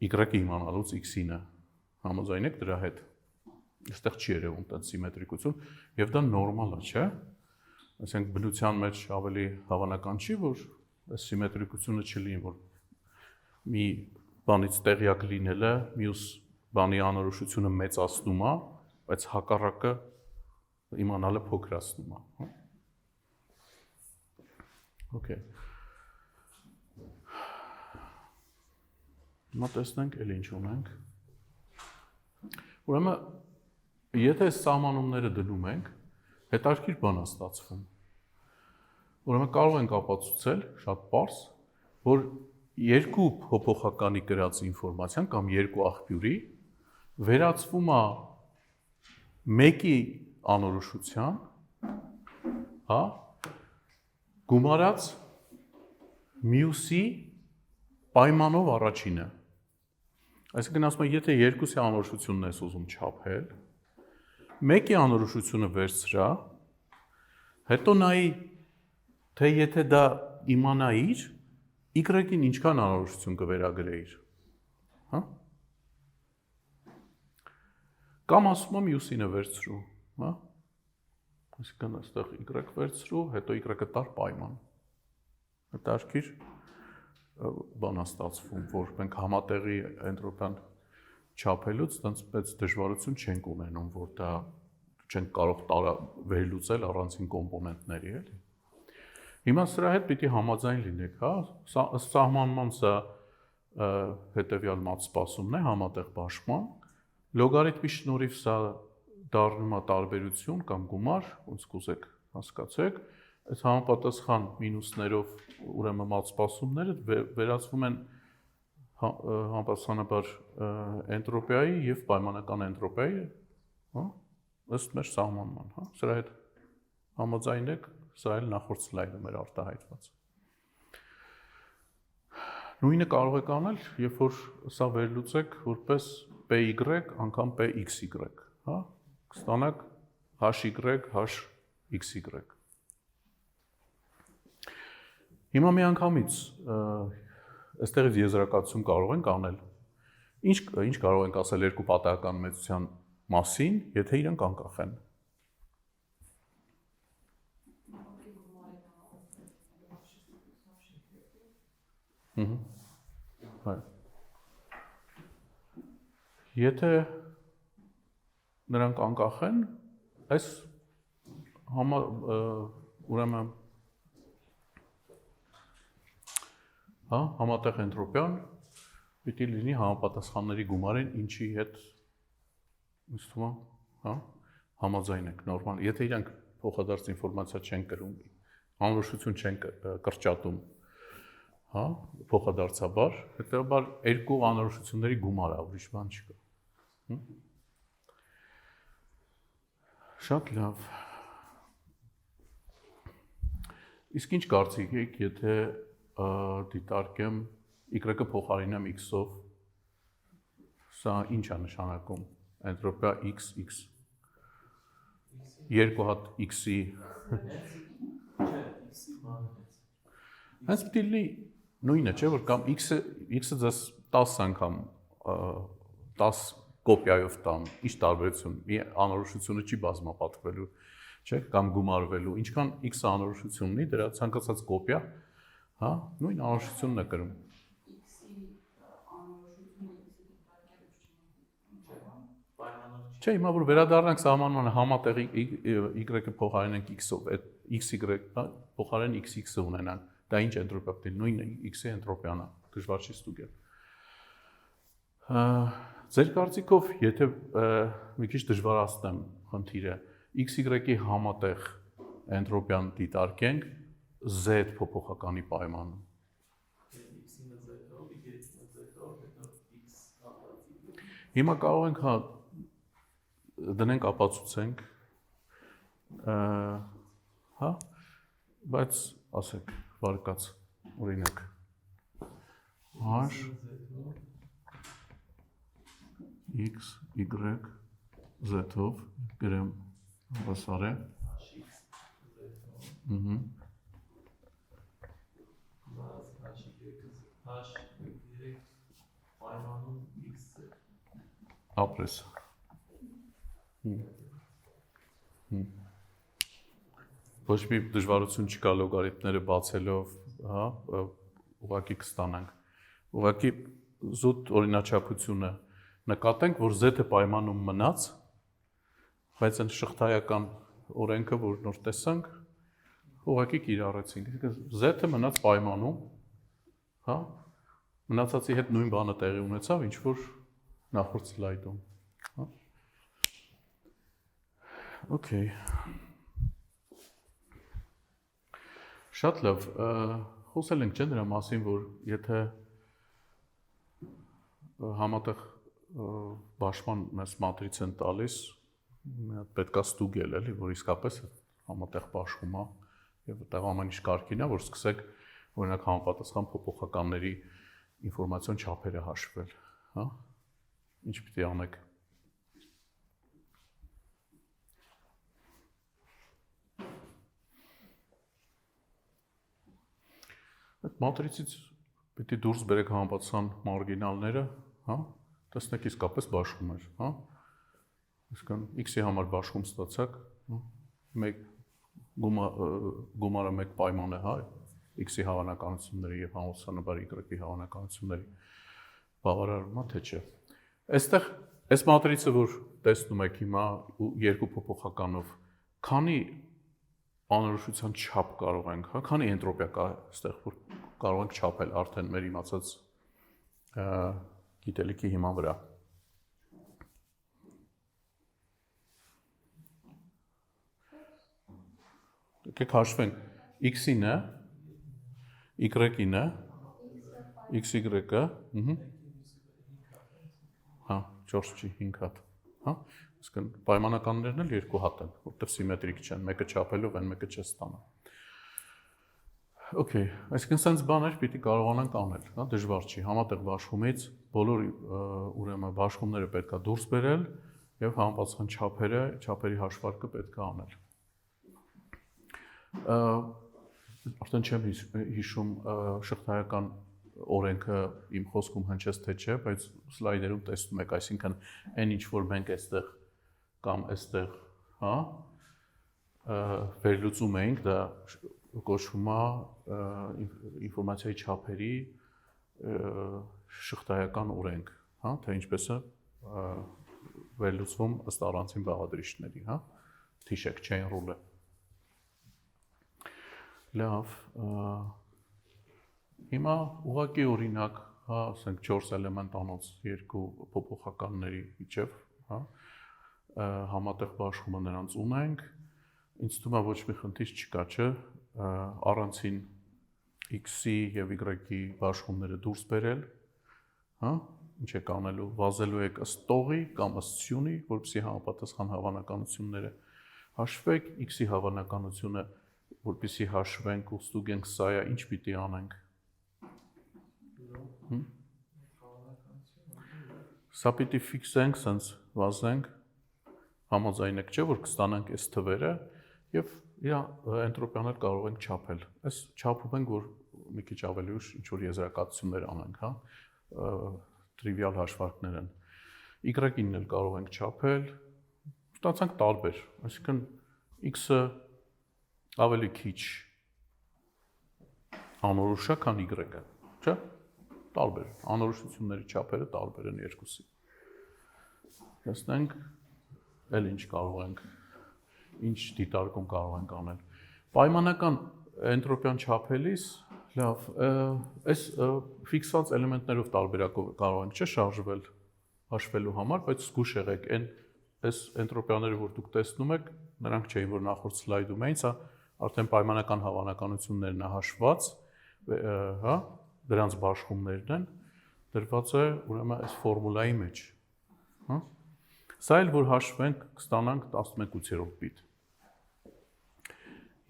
y-ը իմանալուց x-ինը։ Համաձայն եք դրա հետ։ Այստեղ չի երևում դա սիմետրիկություն, եւ դա նորմալ է, չէ՞։ Այսինքն բնության մեջ ավելի հավանական չի, որ այս սիմետրիկությունը չլինի, որ մի բանից տեղյակ լինելը մյուս բանի անորոշությունը մեծացնում է, բայց հակառակը իմանալը փոքրացնում է։ Okay. Հիմա տեսնենք էլ ինչ ունենք։ Ուրեմն, եթե սահմանումները դնում ենք, հետաքրքիր բան է ստացվում։ Ուրեմն կարող ենք ապացուցել, շատ պարզ, որ երկու փոփոխականի գրած ինֆորմացիան կամ երկու աղբյուրի վերածվում է մեկի անորոշության, հա, գումարած մյուսի պայմանով առաջինը։ Այսինքն ասում եմ, եթե երկուսի անորոշությունն ես ուզում չափել, մեկի անորոշությունը վերցրա, Հետո նայի, թե եթե դա իմանայիր, Y-ին ինչքան անորոշություն կվերագրեիր, հա? Կամ ասում եմ մյուսինը վերցրու, հա? Այսինքն այստեղ Y վերցրու, հետո Y-ը տար պայման։ Հետարքիր բան է ստացվում, որ մենք համատեղի էնտրոպիան չափելուց այդպես դժվարություն չենք ունենում, որ դա չենք կարող վերլուծել առանցին կոմպոնենտների, էլի։ Հիմա սրա հետ պիտի համաձայն լինեք, հա? Սահմանման սա հետևյալ մատսպասումն է համատեղ բաշխման, լոգարիթմի շնորհիվ սա դառնում է տարբերություն կամ գումար, ոնց կուզեք հասկացեք, այս համապատասխան մինուսներով ուրեմն մատսպասումները վերածվում են համապատասխանաբար էնտրոպիայի եւ պայմանական էնտրոպիայի, հա, ըստ մեր սահմանման, հա, սրա հետ համաձայն եք, սա էլ նախորդ սլայդում էր արտահայտված։ Նույնը կարող եք անել, երբ որ սա վերլուծեք որպես PY անգամ PXY, հա, կստանաք HY, HXY։ Հիմա մի անգամից այստեղից եզրակացություն կարող ենք անել։ Ինչ կարող ենք ասել երկու պատահական մեծության մասին, եթե իրենք անկախ են։ Եթե նրանք անկախ են, այս ուրեմն համատեղ էնտրոպիան պիտի լինի համապատասխանների գումարին, ինչի հետ համաձայն եք նորմալ։ Եթե իրանք փոխադարձ ինֆորմացիա չեն կրում, անորոշություն չեն կրճատում, հա, փոխադարձաբար, հետեւաբար երկու անորոշությունների գումար է, ուրիշ բան չկա։ Շատ լավ։ Իսկ ինչ կարծիք եք, եթե դիտարկեմ Y-ը փոխարինեմ X-ով, սա ինչ է նշանակում, էնտրոպիա XX, երկու հատ X-ի, հենց պիտի լինի նույնը, չէ, որ կամ X-ը ձեզ 10 անգամ 10 կոպիայով տան, ինչ տարբերություն, մի անորոշությունը չի բազմապատկվելու, չէ, կամ գումարվելու, ինչքան X-ը անորոշություն ունի, դրա ցանկացած կոպիա, հա, նույն անորոշությունն է կրում։ Չէ, հիմա որ վերադառնանք սահմանմանը համատեղի Y-ը փոխարինենք X-ով, այդ XY փոխարեն XX-ը ունենանք, դա ինչ էնտրոպիա պետք է, նույն X-ի էնտրոպիան է, դժվար չի ստուգել։ Ձեր կարծիքով, եթե մի քիչ դժվարացնեմ խնդիրը, XY-ի համատեղ էնտրոպիան դիտարկենք Z փոփոխականի պայմանում։ Հիմա կարող ենք դնենք ապացուցենք, հա, բայց ասեք, վարկած, օրինակ, H, X, Y, Z-ով, գրեմ բասար է, ապրես, ոչ մի դժվարություն չկա լոգարիթմները բացելով, հա, ուղղակի կստանանք, ուղղակի զուտ օրինաչափությունը նկատենք, որ Z-ը պայմանում մնաց, բայց այն շղթայական օրենքը, որ նոր տեսանք, ուղղակի կիրառեցինք, Z-ը մնաց պայմանում, հա, մնացածի հետ նույն բանը տեղի ունեցավ, ինչ որ նախորդ սլայդում, հա, Okay. Շատ լավ, խոսել ենք չէ դրա մասին, որ եթե համատեղ բաշխման մեզ մատրից են տալիս, պետք է ստուգել էլի, որ իսկապես համատեղ բաշխում է եւ այդտեղ ամեն ինչ կարգին է, որ սկսեք օրինակ համապատասխան փոփոխականների ինֆորմացիոն չափերը հաշվել, հա? Ինչ պիտի անեք։ Այդ մատրիցից պիտի դուրս բերեք համապատասխան մարգինալները, հա, տեսնեք իսկապես բաշխում էր, հա, այսինքն x-ի համար բաշխում ստացաք, մեկ գումարը մեկ պայման է, հա, x-ի հավանականությունների եւ համոզանաբար y-ի հավանականությունների բավարարումա թե չէ։ Այստեղ այս մատրիցը, որ տեսնում եք հիմա երկու փոփոխականով, քանի անորոշության չափ կարող ենք, հա, քանի էնտրոպիա կա այստեղ, որ կարող ենք չափել արդեն մեր իմացած գիտելիքի հիման վրա։ Եկեք հաշվենք x-ին է, y-ին է, x-y-ը, հա, 4 չի, 5 հատ, հա, այսինքն պայմանականներն էլ երկու հատ են, որտեղ սիմետրիկ չեն, մեկը չափելով են, մեկը չստանա։ Okay, այսինքն sense բաներ պիտի կարողանանք անել, հա, դժվար չի, համատեղ բաշխումից բոլոր ուրեմն բաշխումները պետք է դուրս բերել եւ համապատասխան չափերի հաշվարկը պետք է անել։ Արդեն չեմ հիշում շղթայական օրենքը իմ խոսքում հնչեց թե չէ, բայց սլայդերում տեսնում եք, այսինքն այն ինչ որ մենք այստեղ կամ այստեղ, հա, վերլուծում ենք, դա կոչվում է ինֆորմացիայի չափերի շղթայական օրենք, հա, թե ինչպես է վերլուծվում ըստ առանցին բաղադրիչների, հա, հիշեք, chain rule-ը։ Լավ, հիմա ուղղակի օրինակ, հա, ասենք 4 էլեմենտանոց երկու փոփոխականների միջև, հա, համատեղ բաշխումը նրանց ունենք, ինձ թվում է ոչ մի խնդիր չկա, չէ, առանցին x-ի եւ y-ի բաշխումները դուրս բերել, հա, ինչ եք անելու, վազելու եք ըստ տողի կամ ըստ սյունի, որպեսզի համապատասխան հավանականությունները հաշվեք, x-ի հավանականությունը որպեսզի հաշվենք ու ստուգենք սա է, ինչ պիտի անենք։ Սա պիտի ֆիքսենք, սենց վազենք, համաձայն եք չէ, որ կստանանք այս թվերը եւ իր էնտրոպիաներ կարող ենք չափել։ Այս չափում ենք, որ մի քիչ ավելի ուշ ինչ որ եզրակացություններ անենք, հա, տրիվիալ հաշվարկներ են։ Y-ին էլ կարող ենք չափել, ստացանք տարբեր, այսինքն x-ը ավելի քիչ անորոշ է, քան y-ը, չէ՞։ Տարբեր, անորոշությունների չափերը տարբեր են երկուսի։ Տեսնենք, էլ ինչ կարող ենք, ինչ դիտարկում կարող ենք անել։ Պայմանական էնտրոպիան չափելիս, լավ, այս ֆիքսված էլեմենտներով տարբերակով կարող ենք, չէ՞, շարժվել հաշվելու համար, բայց զգուշ եղեք, այս էնտրոպիաները, որ դուք տեսնում եք, նրանք չէին, որ նախորդ սլայդում էին, սա արդեն պայմանական հավանականություններն է հաշված, հա, դրանց բաշխումներն են, դրված է ուրեմն այս ֆորմուլայի մեջ, հա։ Սա էլ որ հաշվենք, կստանանք 11/8 բիտ։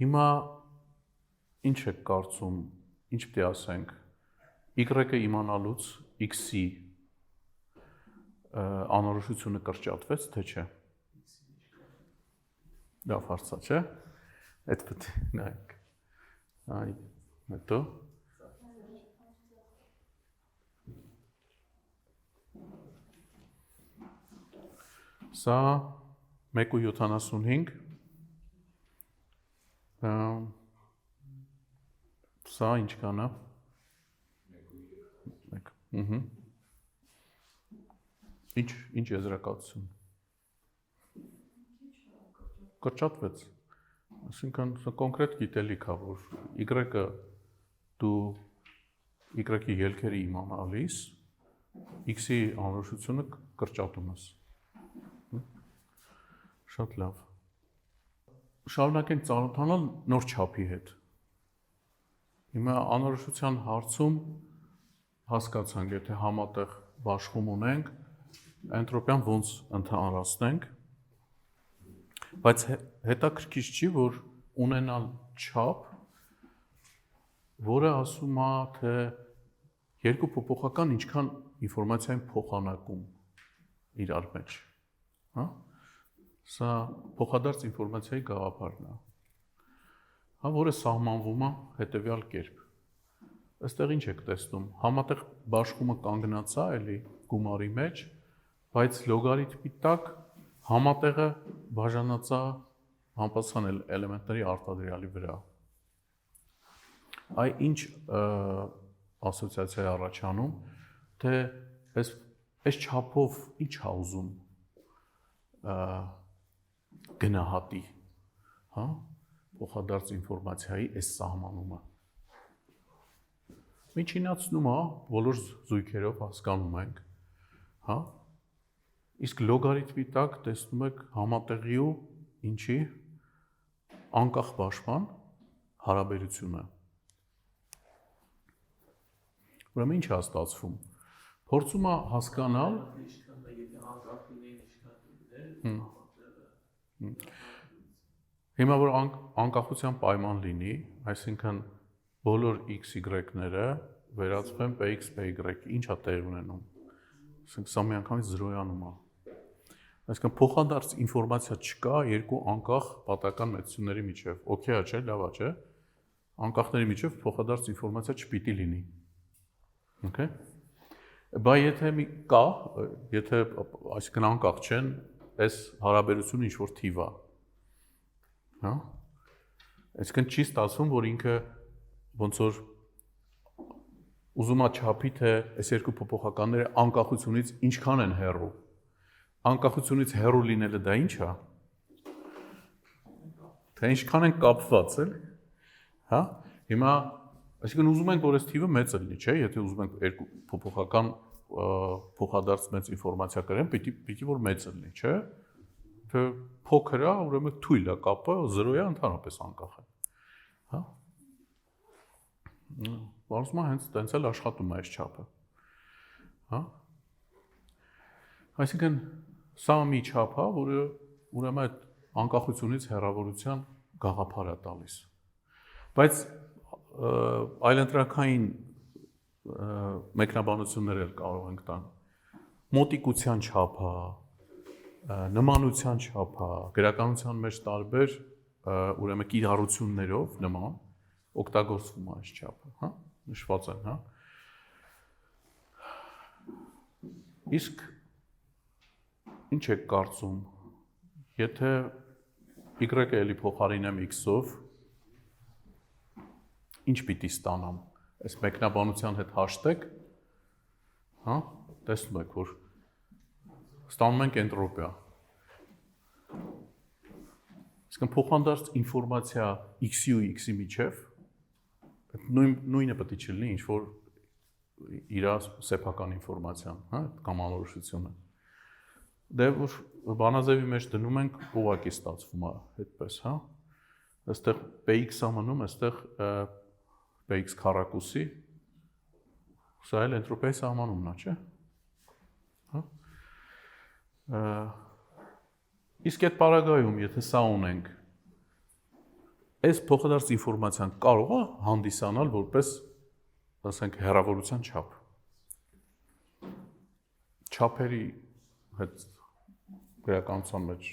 Հիմա ինչ եք կարծում, ինչ պիտի ասենք, y-ը իմանալուց x-ի անորոշությունը կրճատվեց, թե չէ։ Լավ հարց է, չէ։ Այդ պետք է նայենք։ Այ, հետո սա 1.75, սա ինչքան է։ 1. Ինչ եզրակացություն։ Կրճատվեց։ Այսինքն սա կոնկրետ գիտելիք է, որ y-ը դու y-ի ելքերը իմանալիս x-ի անորոշությունը կրճատում ես։ Շատ լավ։ Շարունակենք ծանոթանալ նոր չափի հետ։ Հիմա անորոշության հարցում հասկացանք, եթե համատեղ բաշխում ունենք, էնտրոպիան ոնց ընդհանրացնենք, բայց հետաքրքիր չի, որ ունենալ չափ, որը ասում է, թե երկու փոփոխական ինչքան ինֆորմացիա են փոխանակում իրար մեջ, հա։ Սա փոխադարձ ինֆորմացիայի գաղափարն է, հա, որը սահմանվում է հետևյալ կերպ։ այստեղ ինչ եք տեսնում, համատեղ բաշխումը կանգնած է էլի գումարի մեջ, բայց լոգարիթմի տակ համատեղը բաժանած է համապատասխան էլեմենտների արտադրյալի վրա։ Այ ինչ ասոցիացիա է առաջանում, թե այս չափով ինչ է ուզում գնահատի, հա, փոխադարձ ինֆորմացիայի այս սահմանումը։ Միջինացնում է, բոլոր զույգերով հասկանում ենք, հա, իսկ լոգարիթմի տակ տեսնում եք համատեղի ու ինչի անկախ բաշխման հարաբերությունը։ Ուրեմն ինչ է ստացվում։ Փորձում է հասկանալ Հիմա որ անկախության պայման լինի, այսինքն բոլոր x-y-ները վերածվեն px, py, ինչ է տեղի ունենում։ Այսինքն սա միանգամից զրոյանում է։ Այսինքն փոխադարձ ինֆորմացիա չկա երկու անկախ պատական մեծությունների միջև։ Okay է, չէ՞, լավ է, չէ՞։ Անկախների միջև փոխադարձ ինֆորմացիա չպիտի լինի։ Okay։ Բայց եթե կա, եթե այսինքն անկախ չեն, այս հարաբերությունը ինչ որ թիվ է։ Հա։ Այսինքն չի ստացվում, որ ինքը ոնց որ ուզում է չափի, թե այս երկու փոփոխականները անկախությունից ինչքան են հեռու։ Անկախությունից հեռու լինելը դա ինչ է։ Թե ինչքան են կապված, էլի։ Հա։ Հիմա այսինքն ուզում ենք, որ այս թիվը մեծ լինի, չէ՞, եթե ուզում ենք երկու փոփոխական փոխադարձ մեծ ինֆորմացիա կրեն, պիտի որ մեծ լինի, չէ՞։ Թե փոքր է, ուրեմն թույլ է կապը, 0 է, ընդհանրապես անկախ է։ Հա։ Բարձրացումը հենց տենց էլ աշխատում է այս չափը։ Հա։ Այսինքն սա մի չափ է, որը ուրեմն այդ անկախությունից հեռավորության գաղափար է տալիս։ Բայց այլընտրակային մեկնաբանություններ էլ կարող ենք տան։ Մոտիկության չափը, նմանության չափը, գրականության մեջ տարբեր ուրեմն կիրառություններով նման օգտագործվում է այս չափը, հա, նշված են, հա։ Իսկ ինչ եք կարծում, եթե y-ը էլի փոխարինեմ x-ով, ինչ պիտի ստանամ, այս մեկնաբանության հետ հաշտեք, հա, տեսնում եք, որ ստանում ենք էնտրոպիա։ Իսկ փոխանդարձ ինֆորմացիա x-ի ու x-ի միջև նույնը պետք է չլինի, ինչ որ իր սեփական ինֆորմացիան, հա, կամ անորոշությունը։ Դե որ բանաձևի մեջ դնում ենք, ուղղակի ստացվում է այդպես, հա։ Այստեղ px-ը մնում, այստեղ px քառակուսի, սա էլ էնտրոպիայի սահմանումն է, չէ՞։ Հա։ Իսկ այդ պարագայում, եթե սա ունենք, այս փոխադարձ ինֆորմացիան կարող է հանդիսանալ որպես, ասենք, հեռավորության չափ։ Չափերի հետ գրականության մեջ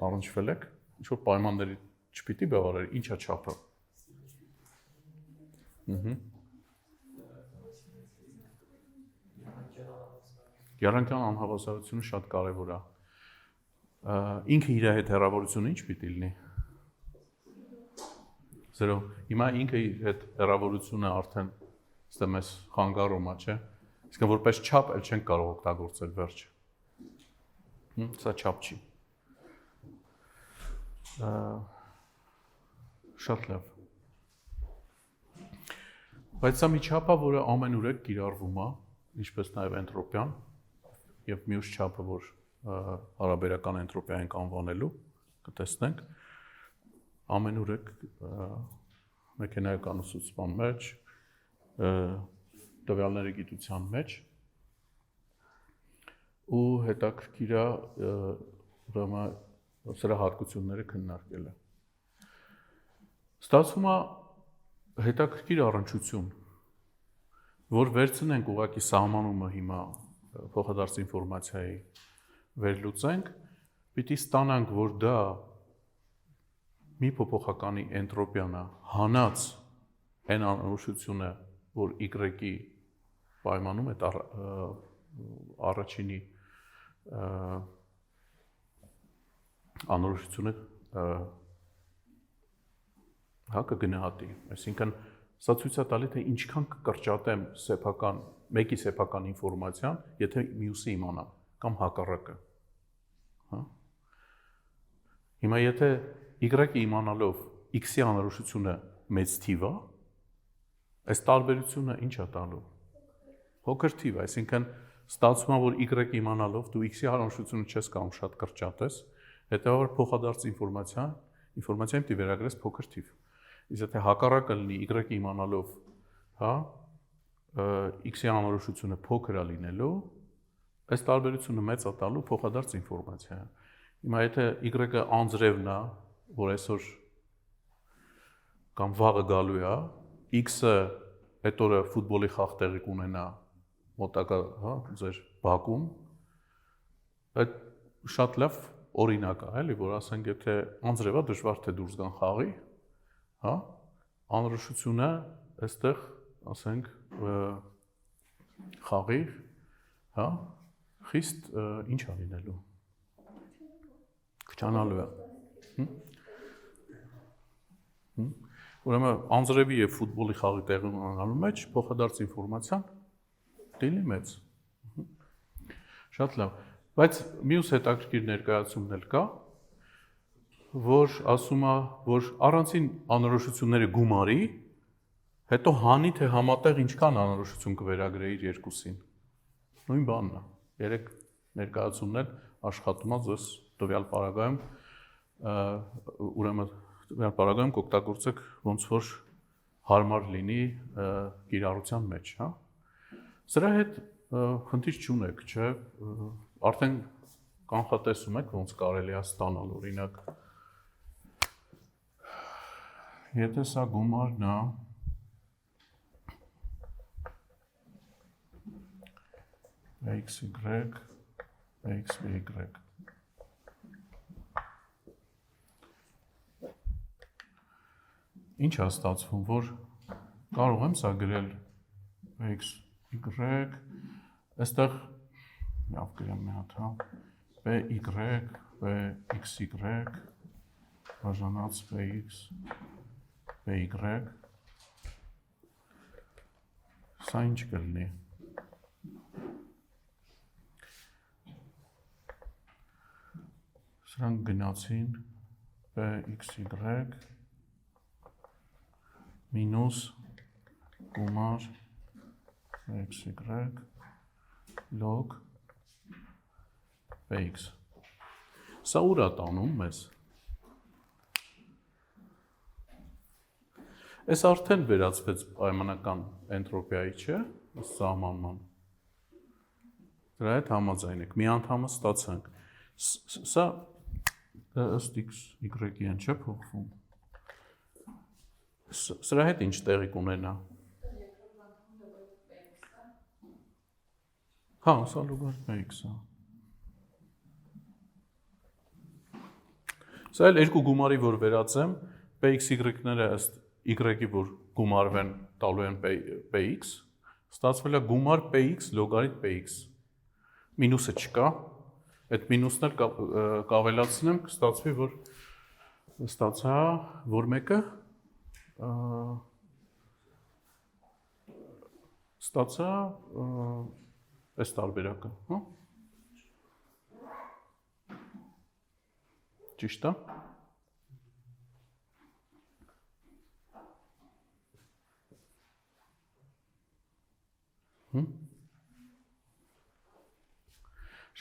առնչվել եք, ինչ-որ պայմանների չպիտի բավարարի, ինչ է չափը։ Եռանկյան անհավասարությունը շատ կարևոր է։ Ինքը իր հետ հեռավորությունը ինչ պիտի լինի։ 0։ Հիմա ինքը իր հետ հեռավորությունը արդեն ստե մեզ խանգարում է, չէ։ Իսկ որպես չափ էլ չենք կարող օգտագործել վերջը։ Սա չափ չի։ Շատ լավ։ Բայց սա մի չափ է, որը ամենուրեք կիրառվում է, ինչպես նաև էնտրոպիան, եւ մյուս չափը, որ հարաբերական էնտրոպիա ենք անվանելու, կտեսնենք, ամենուրեք մեքենայական ուսուցման մեջ, տվյալների գիտության մեջ ու հետաքրքիր է ուրեմն սրա հատկությունները քննարկելը։ Ստացվում է հետաքրքիր առնչություն, որ վերցնենք ուղղակի սահմանումը հիմա փոխադարձ ինֆորմացիայի վերլուծենք, պիտի ստանանք, որ դա մի փոփոխականի էնտրոպիան է հանած այն անորոշությունը, որ y-ի պայմանում է առաջինի անորոշությունը կգնահատի, այսինքն սա ցույց է տալի, թե ինչքան կկրճատեմ մեկի սեփական ինֆորմացիան, եթե մյուսը իմանամ, կամ հակառակը։ Հիմա եթե y-ը իմանալով x-ի անորոշությունը մեծ թիվ է, այս տարբերությունը ինչ է տալու։ Փոքր թիվ, այսինքն ստացվում է, որ y-ը իմանալով դու x-ի անորոշությունը չես կարող շատ կրճատես, հետևաբար փոխադարձ ինֆորմացիան պիտի վերագրես փոքր թիվ։ Իսկ եթե հակառակը լինի y-ը իմանալով, x-ի անորոշությունը փոքր է լինելու, այս տարբերությունը մեծ է տալու փոխադարձ ինֆորմացիա։ Հիմա եթե y-ը անձրևն է, որ այսօր կամ վաղը գալու է, x-ը այդ օրը ֆուտբոլի խաղ տեղի կունենա մոտակա, ձեր բակում, այդ շատ լավ օրինակ է, էլի, որ ասենք, եթե անձրև է, դժվար թե դուրս գան խաղի, անորոշությունը այստեղ, ասենք, խաղի, խիստ ինչ է լինելու։ Քչանալու է։ Ուրեմն անձրևի եւ ֆուտբոլի խաղի տեղի ունենալու մեջ փոխադարձ ինֆորմացիան դիլի մեծ։ Շատ լավ, բայց մյուս հետաքրքիր ներկայացումն էլ կա, որ ասում է, որ առանցին անորոշությունները գումարի, հետո հանի թե համատեղ ինչքան անորոշություն կվերագրեիր երկուսին։ Նույն բանն է։ Երեք ներկայացումն էլ աշխատում է ձեզ տվյալ պարագայում, ուրեմն տվյալ պարագայում կօգտագործեք ոնց որ հարմար լինի կիրառության մեջ, Սրա հետ խնդիր չունեք, չէ՞, արդեն կանխատեսում եք ոնց կարելի է ստանալ, օրինակ, եթե սա գումարն է, xy, xy, ինչ է ստացվում, որ կարող եմ սա գրել x, y, այստեղ լավ գրեմ մի հատ, py, pxy, բաժանած px, py, սա ինչ կլինի։ Սրանք գնացին pxy մինուս գումար xy log px։ Սա ուր է տանում մեզ։ Այս արդեն վերածվեց պայմանական էնտրոպիայի, չէ՞, սահմանման։ Դրա հետ համաձայն եք, մի անդամը ստացանք։ Սա ըստ y-ի են չէ փոխվում։ Սրա հետ ինչ տեղի կունենա։ Սա լոգարիթմ x-ը։ Սա էլ երկու գումարի, որ վերածեմ, px-y-ները ըստ y-ի, որ գումարվեն տալու են px, ստացվել է գումար px լոգարիթմ px։ Մինուսը չկա, այդ մինուսն էլ կավելացնեմ, կստացվի, որ ստացա, որ մեկը ստացա այս տարբերակը, ճիշտ է։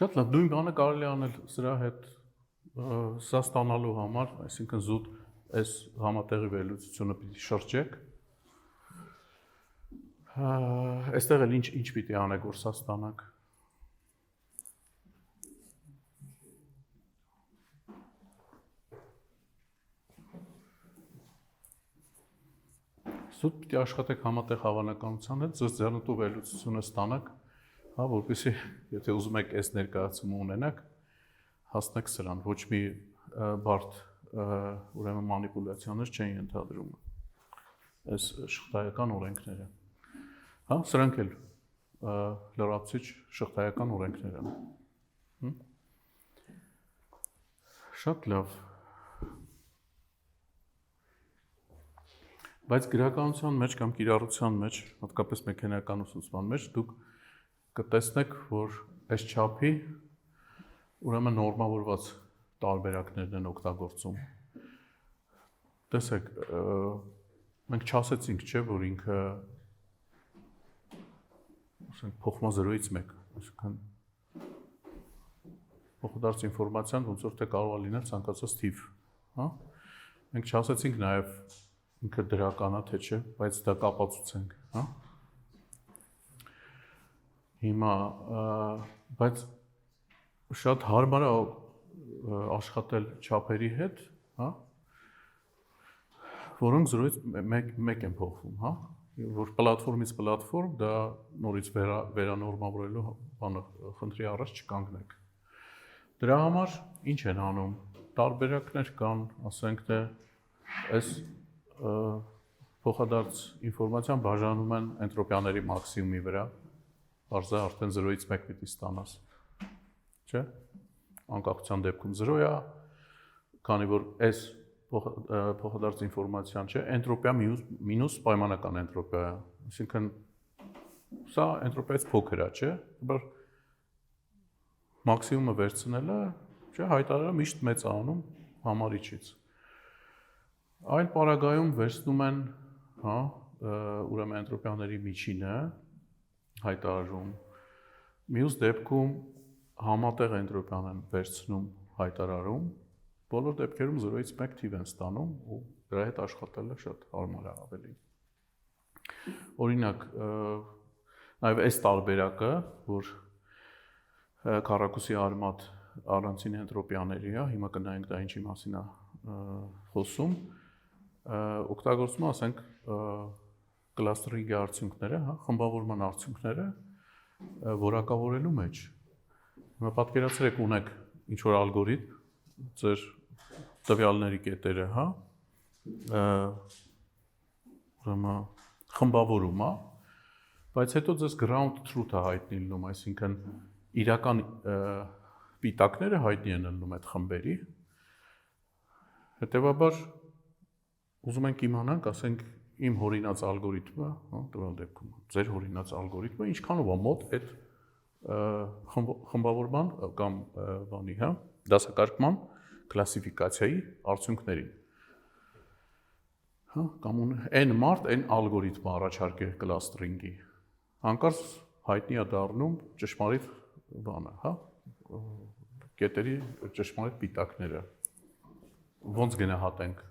Շատ լավ, նույն բանը կարելի անել սրա հետ սա ստանալու համար, այսինքն զուտ այս համատեղի վերլուծությունը պիտի շրջեք։ Այստեղ էլ ինչ պիտի անեք, որ սա ստանաք։ Զուտ պիտի աշխատեք համատեղ հավանականության հետ, ձեզ ձեռնտու վերլուծությունը ստանաք, որպեսզի եթե ուզում եք այս ներկայացումը ունենաք, հասնեք սրան, ոչ մի բարդ ուրեմն մանիպուլյացիաներ չեն ենթադրում։ այս շղթայական օրենքները։ Հա, սրանք էլ լրացուցիչ շղթայական օրենքներ են։ Շատ լավ։ Բայց գրականության մեջ կամ կիրառության մեջ, հատկապես մեքենայական ուսուցման մեջ, դուք կտեսնեք, որ այս չափի ուրեմն նորմավորված տարբերակներն են օգտագործում։ Տեսեք, մենք չասեցինք, չէ, որ ինքը փոխմազրոյից մեկ, այսինքն փոխադարձ ինֆորմացիան ոնց որ թե կարող է լինել ցանկացած թիվ, հա։ Մենք չասեցինք նաև ինքը դրական է թե չէ, բայց դա կապացուցենք, հա։ Հիմա, բայց շատ հարմար է աշխատել չափերի հետ, հա, որոնք 0-ից 1 են փոխվում, հա, որ պլատֆորմից պլատֆորմ դա նորից վերանորմավորելու բանը խնդրի առաջ չկանգնեք։ Դրա համար ինչ են անում, տարբերակներ կան, ասենք թե այս փոխադարձ ինֆորմացիան բաժանում են էնտրոպիաների մաքսիմումի վրա, բարձր արդեն 0-ից 1 պիտի ստանաս, չէ, անկախության դեպքում 0 է, քանի որ այս փոխադարձ ինֆորմացիան չէ, էնտրոպիա մինուս պայմանական էնտրոպիա է, այսինքն սա էնտրոպիայից փոքր է, չէ, բայց մաքսիմումը վերցնելը, չէ, հայտարարը միշտ մեծ է անում համարիչից։ Այլ պարագայում վերցնում են, հա, ուրեմն էնտրոպիաների միջինը հայտարարում, մյուս դեպքում համատեղ էնտրոպիան են վերցնում հայտարարում, բոլոր դեպքերում 0-ից 1 թիվ են ստանում ու դրա հետ աշխատելը շատ հարմար է ավելի։ Օրինակ, նաև այս տարբերակը, որ քառակուսի արմատ առանցին էնտրոպիաների է, հիմա կնայենք դա ինչի մասին է խոսում, օգտագործում է, ասենք, կլաստերինգի արդյունքները, հա, խմբավորման արդյունքները որակավորելու մեջ։ Հիմա պատկերացրեք ունեք ինչ-որ ալգորիթմ, ձեր տվյալների կետերը, հա, ուրեմն խմբավորում է, բայց հետո ձեզ ground truth-ը հայտնի լինում, այսինքն իրական պիտակները հայտնի են լինում այդ խմբերի, հետևաբար ուզում ենք իմանանք, ասենք, իմ հորինած ալգորիթմը, հա, տվյալ դեպքում, ձեր հորինած ալգորիթմը ինչքանով է մոտ այդ խմբավորման կամ բանի, հա, դասակարգման կլասիֆիկացիայի արդյունքներին։ Հա, կամ n մարդ n ալգորիթմ առաջարկել կլաստերինգի։ Հանկարծ հայտնի է դառնում ճշմարիտ բանը, հա, կետերի ճշմարիտ պիտակները։ Ոնց գնահատենք,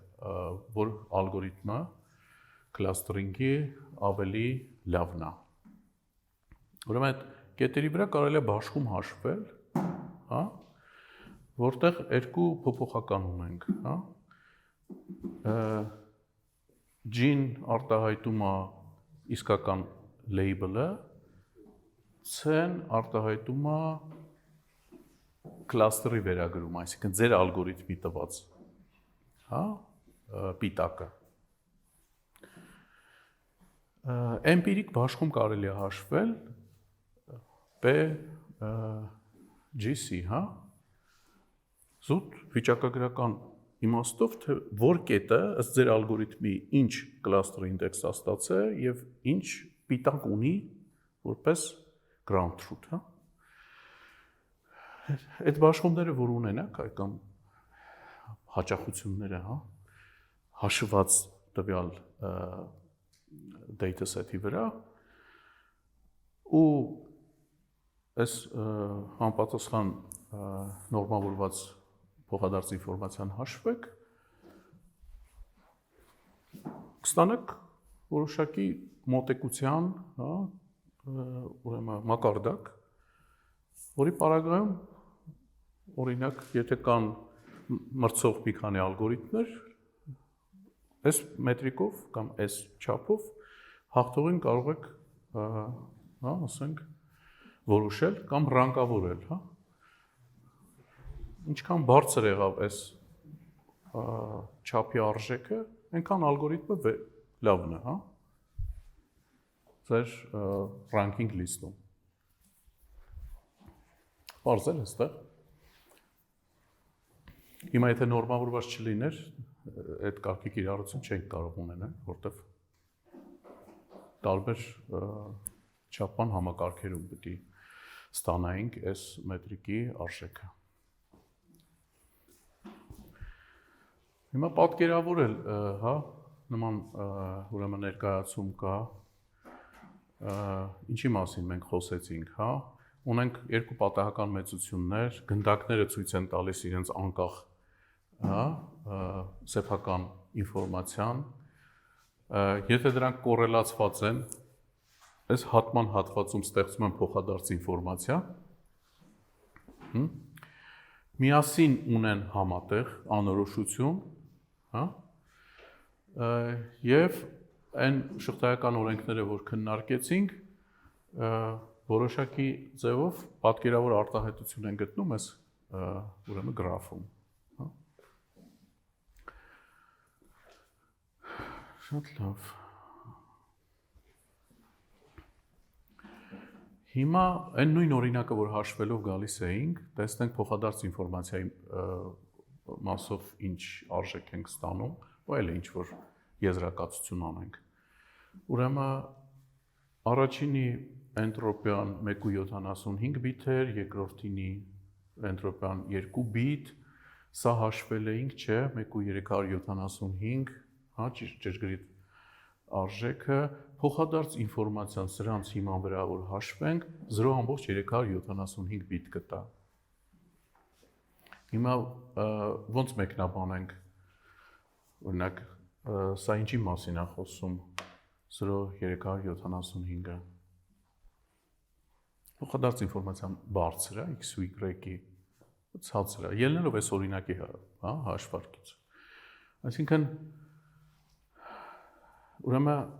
որ ալգորիթմը կլաստերինգի ավելի լավն է։ Ուրեմն այդ կետերի վրա կարելի է բաշխում հաշվել, հա, որտեղ երկու փոփոխական ունենք, հա։ G-ն արտահայտում է իսկական label-ը, C-ն արտահայտում է կլաստերի վերագրում, այսինքն ձեր ալգորիթմի տված, հա, պիտակը։ Էմպիրիկ բաշխում կարելի է հաշվել P, GC, հա, զուտ վիճակագրական իմաստով, թե որ կետը ըստ ձեր ալգորիթմի ինչ կլաստեր ինդեքս է ստացել եւ ինչ պիտակ ունի որպես ground truth, հա։ Այդ բաշխումները որ ունենակ, կամ հաճախությունները, հա, հաշված տվյալ data set-ի վրա ու այս համապատասխան նորմավորված փոխադարձ ինֆորմացիան հաշվեք, կստանաք որոշակի մոտեկության, հա, ուրեմն մակարդակ, որի պարագայում օրինակ, եթե կան մրցող մի քանի ալգորիթմներ, այս մետրիկով կամ այս չափով հաղթողին կարող եք, հա, ասենք, որոշել կամ ռանկավորել, հա։ Ինչքան բարձր եղավ այս չափի արժեքը, այնքան ալգորիթմը լավն է, հա։ Ձեր ranking list-ում։ Պարզ է այստեղ։ Հիմա եթե նորմավորված չլիներ, այդ կարգի կիրառություն չենք կարող ունենալ, որտեվ տարբեր չափման համակարգերում պետք է ստանայինք այս մետրիկի արժեքը։ Հիմա պատկերավորել, հա, նման ուրեմն ներկայացում կա, ինչի մասին մենք խոսեցինք, հա, ունենք երկու պատահական մեծություններ, գնդակները ցույց են տալիս իրենց անկախ, հա, սեփական ինֆորմացիան, եթե դրանք կորելացված են, այս հատման հատվածում ստեղծում են փոխադարձ ինֆորմացիա, միասին ունեն համատեղ անորոշություն, հա, եւ այն շղթայական օրենքները, որ քննարկեցինք, որոշակի ձևով պատկերավոր արտահայտություն են գտնում այս ուրեմն գրաֆում, հա։ Շատ լավ։ Հիմա այն նույն օրինակը, որ հաշվելով գալիս էինք, տեսնենք փոխադարձ ինֆորմացիայի մասով ինչ արժեք ենք ստանում, ու այլ ինչ որ եզրակացություն անենք։ Ուրեմն առաջինի էնտրոպիան 1.75 բիթ էր, երկրորդինի էնտրոպիան 2 բիթ, սա հաշվել էինք, չէ, 1.375, հա, ճշգրիտ արժեքը, փոխադարձ ինֆորմացիան սրանց հիման վրա որ հաշվենք 0.375 բիտ կտա։ Հիմա ոնց մեկնաբանենք, օրինակ, սա ինչի մասին է խոսում 0.375-ը։ Փոխադարձ ինֆորմացիան բարձր է, x ու y-ի ցածր է, ելնելով այս օրինակի հա, հաշվարկից։ Այսինքն, ուրեմն,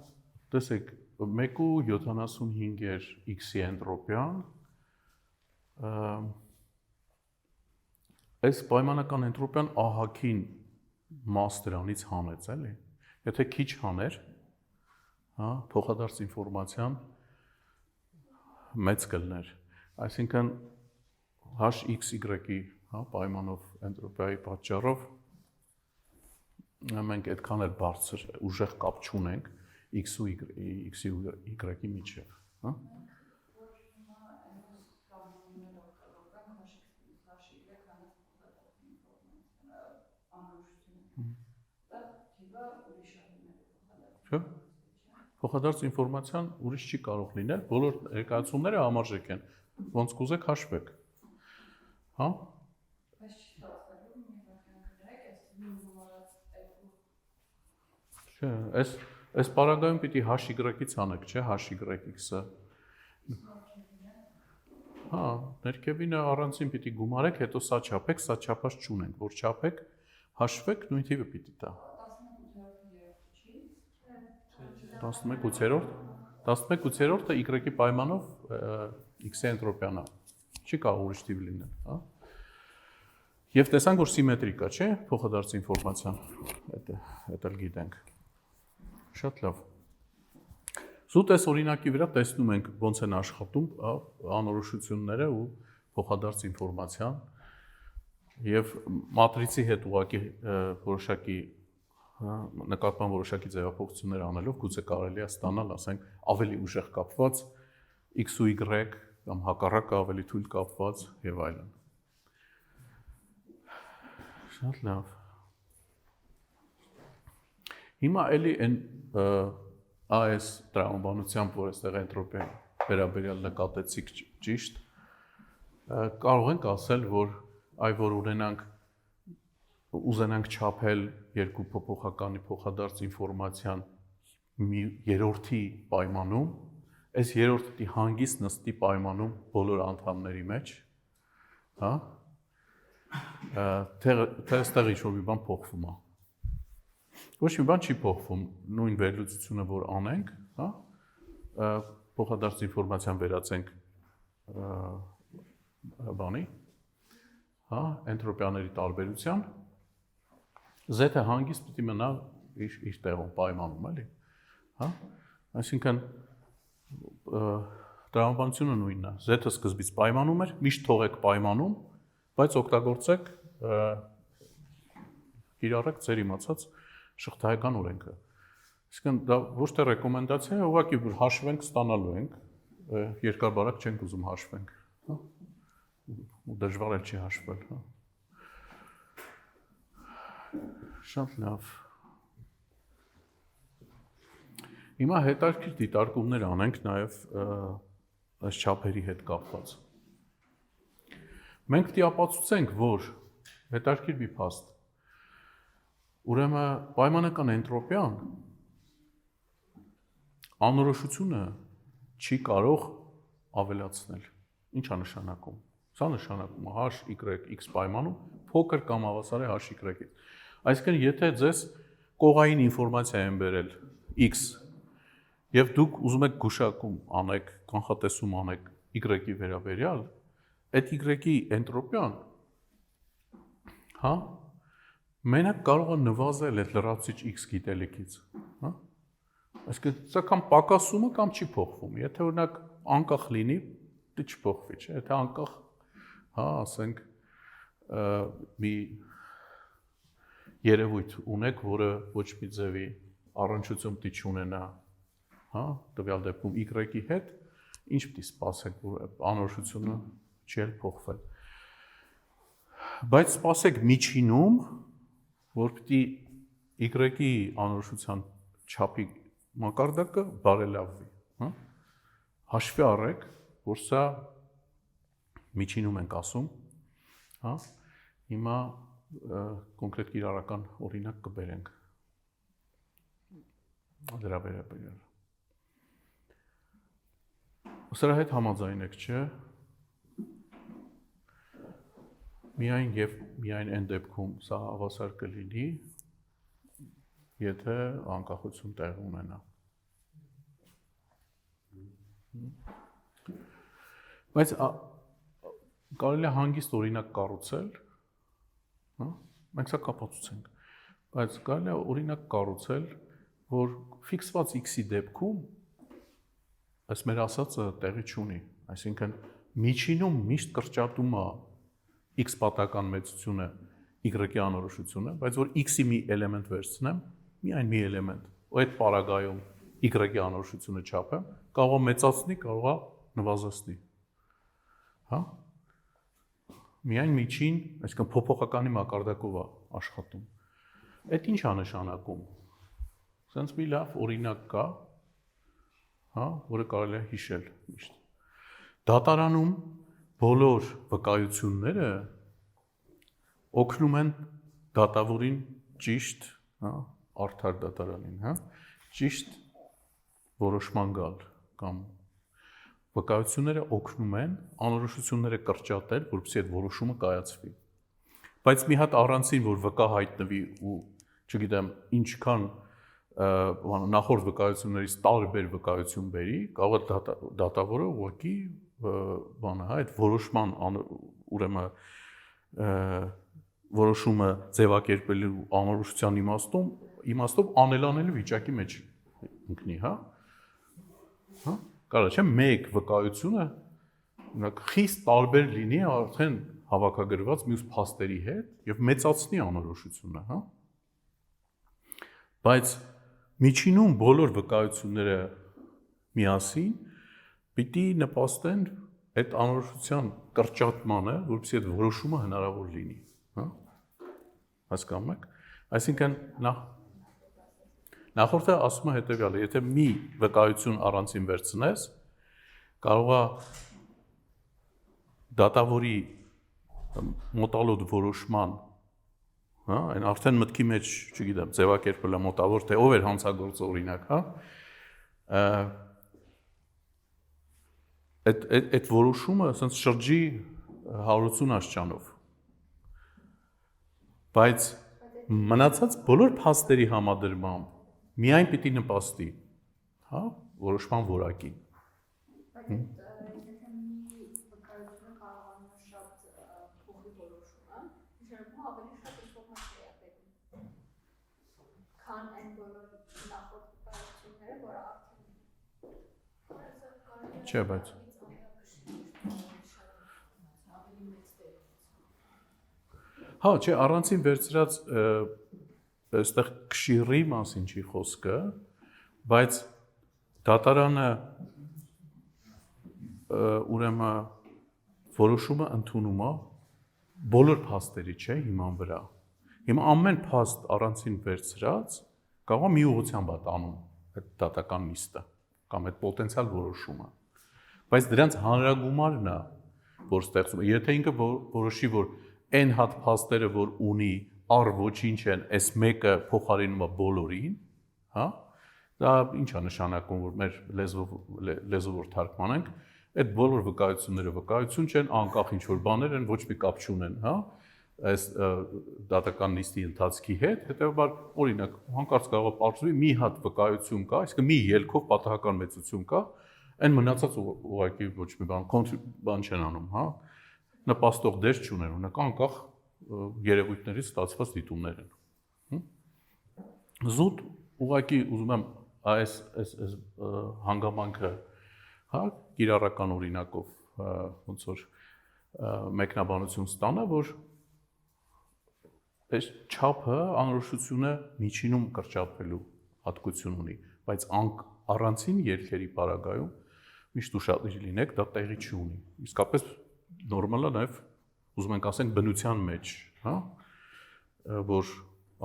տեսեք, 1.75 էր x-ի էնտրոպիան, այս պայմանական էնտրոպիան ահագին մաս դրանից հանեց, էլի։ Եթե քիչ հաներ, հա, փոխադարձ ինֆորմացիան մեծ կլներ, այսինքն HXY-ի հա, պայմանով էնտրոպիայի պատճառով մենք այդքան էլ բարձր ուժեղ կապ չունենք X ու Y-ի միջև, հա։ Չէ՞։ Փոխադարձ ինֆորմացիան ուրիշ չի կարող լինել, բոլոր ներկայացումները համարժեք են, ոնց կուզեք հաշվեք, հա։ Չէ, այս պարագայում պիտի HY-ից անեք, չէ, HYX-ը։ Հա, ներքևինը առանցին պիտի գումարեք, հետո սա չափեք, սա չափած չունենք, որ չափեք, հաշվեք, նույն թիվը պիտի տա։ 11/8-ը Y-ի պայմանով X-ի էնտրոպիան է, չի կարող ուրիշ թիվ լինել, հա։ Եվ տեսանք, որ սիմետրիկ է, չէ, փոխադարձ ինֆորմացիան, դա էլ գիտենք։ Շատ լավ։ Զուտ այս օրինակի վրա տեսնում ենք ոնց են աշխատում անորոշությունները ու փոխադարձ ինֆորմացիան եւ մատրիցի հետ ուղղակի որոշակի նկատման որոշակի ձևափոխություններ անելով գուցե կարելի է ստանալ, ասենք, ավելի ուժեղ կապված X ու Y կամ հակառակը ավելի թույլ կապված եւ այլն։ Շատ լավ։ Հիմա էլի այն AS տրամաբանությամբ, որ այստեղ էնտրոպիայի վերաբերյալ նկատեցիք ճիշտ, կարող ենք ասել, որ այ որ ուզենանք չափել երկու փոփոխականի փոխադարձ ինֆորմացիան մի երրորդի պայմանում, այս երրորդի հանգիստ նստի պայմանում բոլոր անդամների մեջ, հա, թե այստեղ ինչ-որ մի բան փոխվում է։ Ոչ մի բան չի փոխվում, նույն վերլուծությունը, որ անենք, հա, փոխադարձ ինֆորմացիան վերածենք բանի, հա, էնտրոպիաների տարբերության, Z-ը հանգիստ պիտի մնա իր տեղում պայմանում, էլի։ հա? Այսինքն տրամաբանությունը նույնն է։ Z-ը սկզբից պայմանում էր, միշտ թողեք պայմանում, բայց օգտագործեք կիրառեք ձեր իմացած շղթայական օրենքը։ Այսինքն դա ոչ թե ռեկոմենդացիա է, ուղղակի որ հաշվենք ստանալու ենք, երկար բարակ չենք ուզում հաշվենք, հա? Ու դժվար է չի հաշվել, հա։ Շատ լավ։ Հիմա հետաքրքիր դիտարկումներ անենք նաև այս չափերի հետ կապված։ Մենք պետք է ապացուցենք, որ հետաքրքիր մի փաստ։ Ուրեմն պայմանական էնտրոպիան անորոշությունը չի կարող ավելացնել։ Ինչ է նշանակում։ Սա նշանակում է h, y, x պայմանում փոքր կամ հավասար է h, y-ից։ Այսինքն, եթե ձեզ կողային ինֆորմացիա են բերել x, եւ դուք ուզում եք գուշակում անեք, կանխատեսում անեք y-ի վերաբերյալ, այդ y-ի էնտրոպիան, հա, մենակ կարող է նվազել այդ լրացուցիչ x գիտելիքից, հա։ Այսինքն, սա կամ պակասում է կամ չի փոխվում։ Եթե օրինակ անկախ լինի, դա չփոխվի, չէ՞։ Եթե անկախ, հա, ասենք, մի երևույթ ունեք, որը ոչ մի ձևի առնչություն պետք է ունենա, հա, տվյալ դեպքում y-ի հետ, ինչ պետք է սպասեք, որ անորոշությունը չի էլ փոխվել։ Բայց սպասեք միջինում, որ պետք է y-ի անորոշության չափի մակարդակը բարելավվի, հա։ Հաշվի առեք, որ սա միջինում ենք ասում, հա։ Հիմա կոնկրետ կիրառական օրինակ կբերենք դրա վերաբերյալ։ Սրա հետ համաձայն եք, չէ՞։ Միայն եւ միայն այն դեպքում սա հավասար կլինի, եթե անկախություն տեղի ունենա։ Բայց կարելի է հանգիստ օրինակ կառուցել, հա, մենք սա կապացուցենք, բայց կարելի է օրինակ կառուցել, որ ֆիքսված x-ի դեպքում այս մեր ասածը տեղի չունի, այսինքն միջինում միշտ կրճատում է x պատական մեծությունը y-ի անորոշությունը, բայց որ x-ի մի էլեմենտ վերցնեմ, միայն մի էլեմենտ, ու այդ պարագայում y-ի անորոշությունը չափեմ, կարող է մեծացնի, կարող է նվազեցնի, հա։ Միայն միջին, այսինքն փոփոխականի մակարդակով է աշխատում։ Այդ ինչ է նշանակում։ Սենց մի լավ օրինակ կա, հա, որը կարելի է հիշել միշտ։ Դատարանում բոլոր վկայությունները օգնում են դատավորին ճիշտ, հա, արդար դատարանին, հա, ճիշտ որոշման գալ կամ վկայությունները օգնում են անորոշությունները կրճատել, որպեսզի այդ որոշումը կայացվի։ Բայց մի հատ առանցին, որ վկա հայտնվի ու, չգիտեմ, ինչքան նախորդ վկայություններից տարբեր վկայություն բերի, կարող է դատավորը ուղղակի բանը, հա, այդ որոշման ուրեմն որոշումը ձևակերպելու անորոշության իմաստով անելանելի վիճակի մեջ ընկնի, հա։ Հա, կարող չէ մեկ վկայությունը օրինակ խիստ տարբեր լինի արդեն հավաքագրված մյուս փաստերի հետ եւ մեծացնի անորոշությունը, հա։ Բայց միջինում բոլոր վկայությունները միասին պիտի նպաստեն այդ անորոշության կրճատմանը, որպեսզի այդ որոշումը հնարավոր լինի, հա։ Հասկանում եք։ Այսինքն նախորդը ասում է հետևյալը, եթե մի վկայություն առանցին վերցնես, կարող է դատավորի մոտալոտ որոշման, հա, այն արդեն մտքի մեջ, չգիտեմ, ձևակերպել է մոտավոր, թե ով էր հանցագործը օրինակ, հա, այդ որոշումը ասենց շրջի 180 աստիճանով, բայց մնացած բոլոր փաստերի համադրմամբ միայն պիտի նպաստի, հա, որոշման որակին։ Եթե մի վկայությունը կարողանում է շատ փոխի որոշումը, նշանակում ավելի շատ ինֆորմացիա է բերում, քան այն բոլոր նախորդ վկայությունները, Չէ, բայց հա, չէ, առանցին վերցրած այստեղ քշիրի մասին չի խոսքը, բայց դատարանը ուրեմն որոշումը ընդունում է բոլոր փաստերի, չէ, հիման վրա։ Հիմա ամեն փաստ առանցին վերցրած կարող է մի ուղղությամբ տանում այդ դատական նիստը կամ այդ պոտենցիալ որոշումը։ Բայց դրանց հանրագումարն է, որ ստեղծում է։ Եթե ինքը որոշի, որ այն հատ փաստերը, որ ունի, առ ոչինչ են, այս մեկը փոխարինում է բոլորին, հա, դա ինչ է նշանակում, որ մեր լեզվով որ թարգմանենք, այդ բոլոր վկայությունները վկայություն չեն, անկախ ինչ որ բաներ են, ոչ մի կապ չունեն, հա, այս դատական նիստի ընթացքի հետ, հետեւաբար օրինակ հանկարծ կարող է պարզվի մի հատ վկայություն կա, այսինքն մի ելքով պատահական մեծություն կա, այն մնացած ուղղակի ոչ մի բան չեն անում, հա, նպաստող դեր չունեն, ունեք անկախ երևույթներից ստացված դիտումներ են։ Զուտ ուղղակի ուզում եմ այս հանգամանքը, հա, կիրառական օրինակով ոնց որ մեկնաբանություն ստանա, որ այս չափը անորոշությունը միջինում կրճատվելու հատկություն ունի, բայց առանցին ելքերի պարագայում միշտ ուշադիր լինեք, դա տեղի չի ունի։ Իսկապես նորմալ է նաև ուզում ենք ասենք բնության մեջ, հա, որ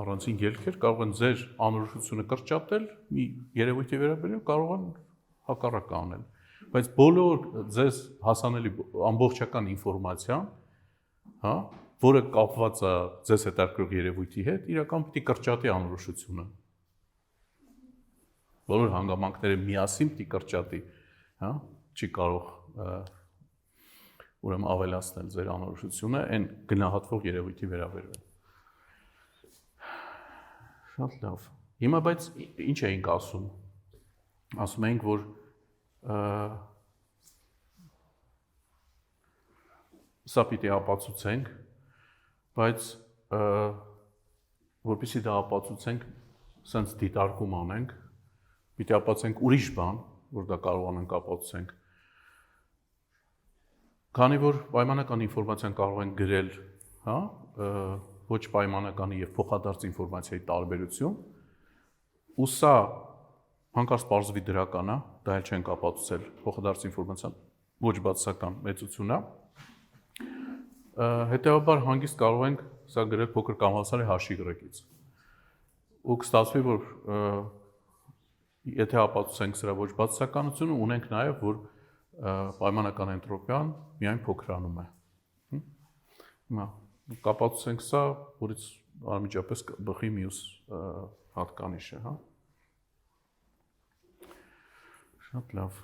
առանցին ելքեր կարող են ձեր անորոշությունը կրճատել, մի երևույթի վերաբերյալ կարող են հակառակը անել, բայց բոլոր ձեզ հասանելի ամբողջական ինֆորմացիան, հա, որը կապված է ձեզ հետաքրքրող երևույթի հետ, իրական պիտի կրճատի անորոշությունը։ Բոլոր հանգամանքները միասին պիտի կրճատի, հա, չի կարող ուրեմն ավելացնել ձեր անորոշությունը այն գնահատվող երևույթի վերաբերյալ։ Շատ լավ։ Հիմա բայց ինչ էինք ասում։ Ասում էինք, որ սա պիտի ապացուցենք, բայց որպեսզի դա ապացուցենք, սենց դիտարկում անենք, պիտի ապացուցենք ուրիշ բան, որ դա կարողանանք ապացուցենք։ Քանի որ պայմանական ինֆորմացիան կարող են գրել, հա, ոչ պայմանականի եւ փոխադարձ ինֆորմացիայի տարբերություն, ու սա հանկարծ պարզվի դրական է, դա էլ չենք ապացուցել, փոխադարձ ինֆորմացիան ոչ բացասական մեծություն է, հետեւաբար հանգիստ կարող ենք սա գրել փոքր կամ հասարի հաշի գրակից։ Ու կստացվի, որ եթե ապացուցենք սրա ոչ բացասականությունը, ունենք նաև, որ պայմանական էնտրոպիան միայն փոքրանում է։ Հիմա կապացուցենք սա, որից անմիջապես բխի մյուս հատկանիշը, հա։ Շատ լավ։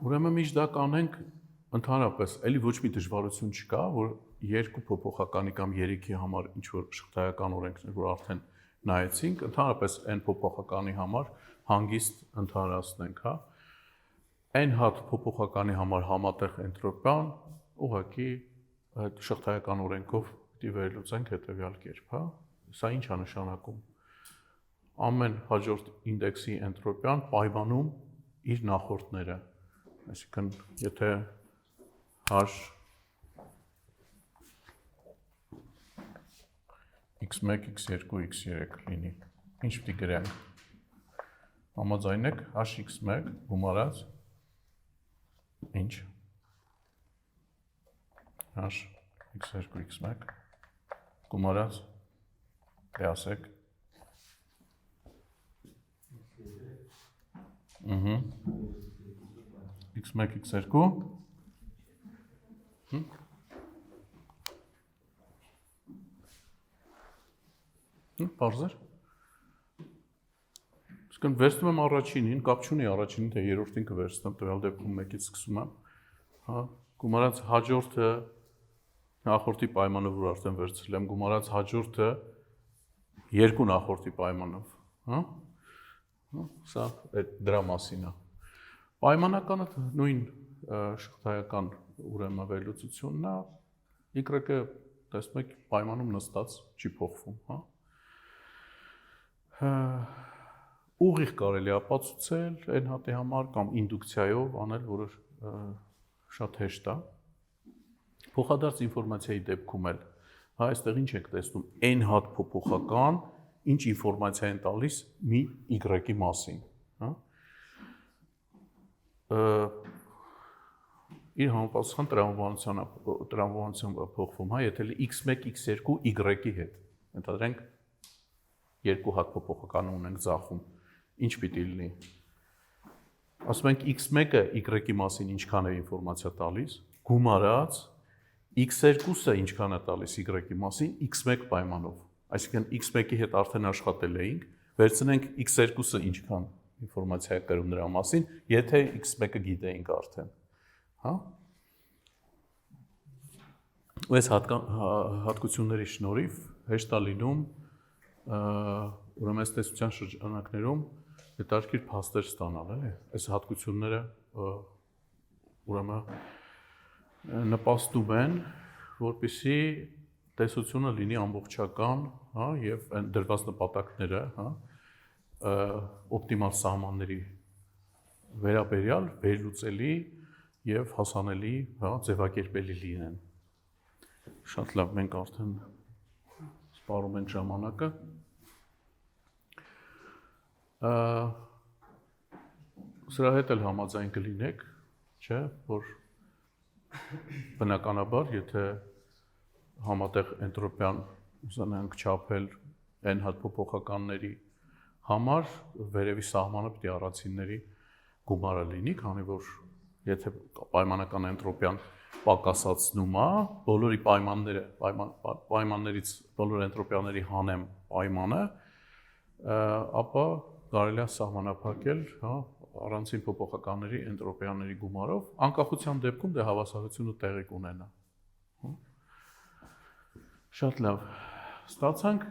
Ուրեմն միշտ դա կանենք ընդհանրապես, էլի ոչ մի դժվարություն չկա, որ երկու փոփոխականի կամ երիքի համար ինչ որ շղթայական օրենքներ, որ արդեն նայեցինք, ընդհանրապես այն փոփոխականի համար հանգիստ ընդհանրացնենք, հա։ Այն հատ փոփոխականի համար համատեղ էնտրոպիան ուղղակի այդ շղթայական օրենքով պիտի վերլուծենք հետևյալ կերպ, հա։ Սա ինչ է նշանակում։ Ամեն հաջորդ ինդեքսի էնտրոպիան պայմանում իր նախորդները։ Այսինքն, եթե h x1, x2, x3 լինի, ինչ պիտի գրենք։ Համաձայն եք hx1 գումարած ինչ։ h x2, x1 գումարած ասեք x1, x2 Պարզեր։ Իսկն վերցնում եմ առաջինին, կապ չունի առաջինին, թե երրորդին կվերցնեմ, տվյալ դեպքում մեկից սկսում եմ, հա, գումարած հաջորդը նախորդի պայմանով, որ արդեն վերցրել եմ, գումարած հաջորդը երկու նախորդի պայմանով, հա, սա դրա մասին է։ Պայմանականը նույն շղթայական ուրեմն վերլուծությունն է, y-ը տեսնում եք պայմանում նստած չի փոխվում, հա։ ուղիղ կարելի է ապացուցել այն հատի համար կամ ինդուկցիայով անել, որը շատ հեշտ է։ Փոխադարձ ինֆորմացիայի դեպքում էլ, հա, այստեղ ինչ եք տեսնում, այն հատ փոփոխական, ինչ ինֆորմացիա են տալիս մի Y-ի մասին, հա։ Իր համապատասխան տրամաբանության փոխվում, հա, եթե x1, x2 y-ի հետ, ընդհանրենք երկու հատ փոփոխական ունենք ձախում, ինչ պիտի լինի։ Ասում ենք x1-ը y-ի մասին ինչքան է ինֆորմացիա տալիս, գումարած x2-ը ինչքան է տալիս y-ի մասին x1 պայմանով։ Այսինքն x1-ի հետ արդեն աշխատել էինք, վերցնենք x2-ը ինչքան ինֆորմացիա է կրում նրա մասին, եթե x1-ը գիտեինք արդեն, հա։ Այս հատկությունների շնորհիվ հեշտ է լինում ուրեմն այս տեսության շրջանակներում հետաքրքիր փաստեր ստանալ, էլի։ Այս հատկությունները ուրեմն նպաստում են, որպեսզի տեսությունը լինի ամբողջական, հա, եւ դրված նպատակները, հա, օպտիմալ սահմանների վերաբերյալ վերլուծելի եւ հասանելի, հա, ձևակերպելի լինեն։ Շատ լավ, մենք արդեն սպառում ենք ժամանակը։ Սրա հետ էլ համաձայն կլինեք, չէ, որ բնականաբար, եթե համատեղ էնտրոպիան ուզենանք չափել n հատ փոփոխականների համար, վերևի սահմանը պիտի առանցինների գումարը լինի, քանի որ եթե պայմանական էնտրոպիան պակասացնում է, բոլորի պայմաններից բոլոր էնտրոպիաների հանեմ պայմանը, ապա կարելի է սահմանափակել, հա, առանցին փոփոխականների էնտրոպիաների գումարով, անկախության դեպքում դե հավասարությունը տեղի կունենա։ Շատ լավ, ստացանք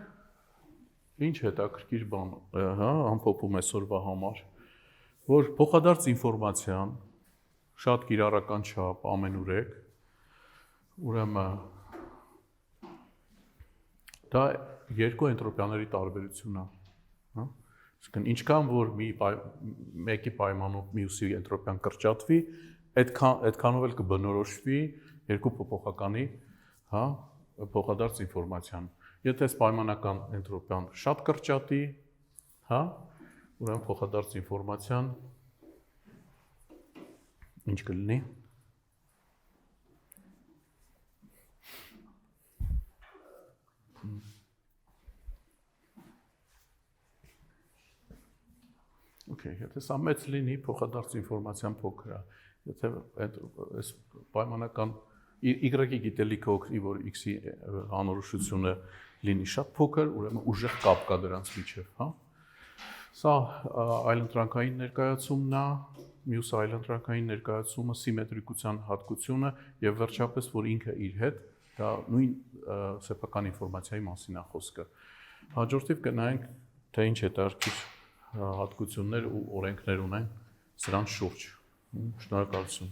ինչ հետաքրքիր բան, հա, ամփոփում այսօրվա համար, որ փոխադարձ ինֆորմացիան շատ կիրառական չափ ամենուրեք, ուրեմն դա երկու էնտրոպիաների տարբերություն է, հա, այսինքն ինչքան որ մեկի պայմանով մյուսի էնտրոպիան կրճատվի, այդքանով էլ կբնորոշվի երկու փոփոխականի, հա, փոխադարձ ինֆորմացիան։ Եթե այս պայմանական էնտրոպիան շատ կրճատի, հա, ուրեմն փոխադարձ ինֆորմացիան ինչ կլինի։ Okay, եթե սա մեծ լինի, փոխադարձ ինֆորմացիան փոքր է։ Եթե այս պայմանական Y-ի գիտելիքը օգնի, որ X-ի անորոշությունը լինի շատ փոքր, ուրեմն ուժեղ կապ կա դրանց միջև, հա։ Սա այլընտրանքային ներկայացումն է, մյուս այլընտրանքային ներկայացումը սիմետրիկության հատկությունը եւ վերջապես որ ինքը իր հետ դա նույն սեփական ինֆորմացիայի մասին է խոսքը։ Հաջորդիվ կնայենք թե ինչ հետաքրքիր հատկություններ ու օրենքներ ունեն սրանց շուրջ։ Շնորհակալություն։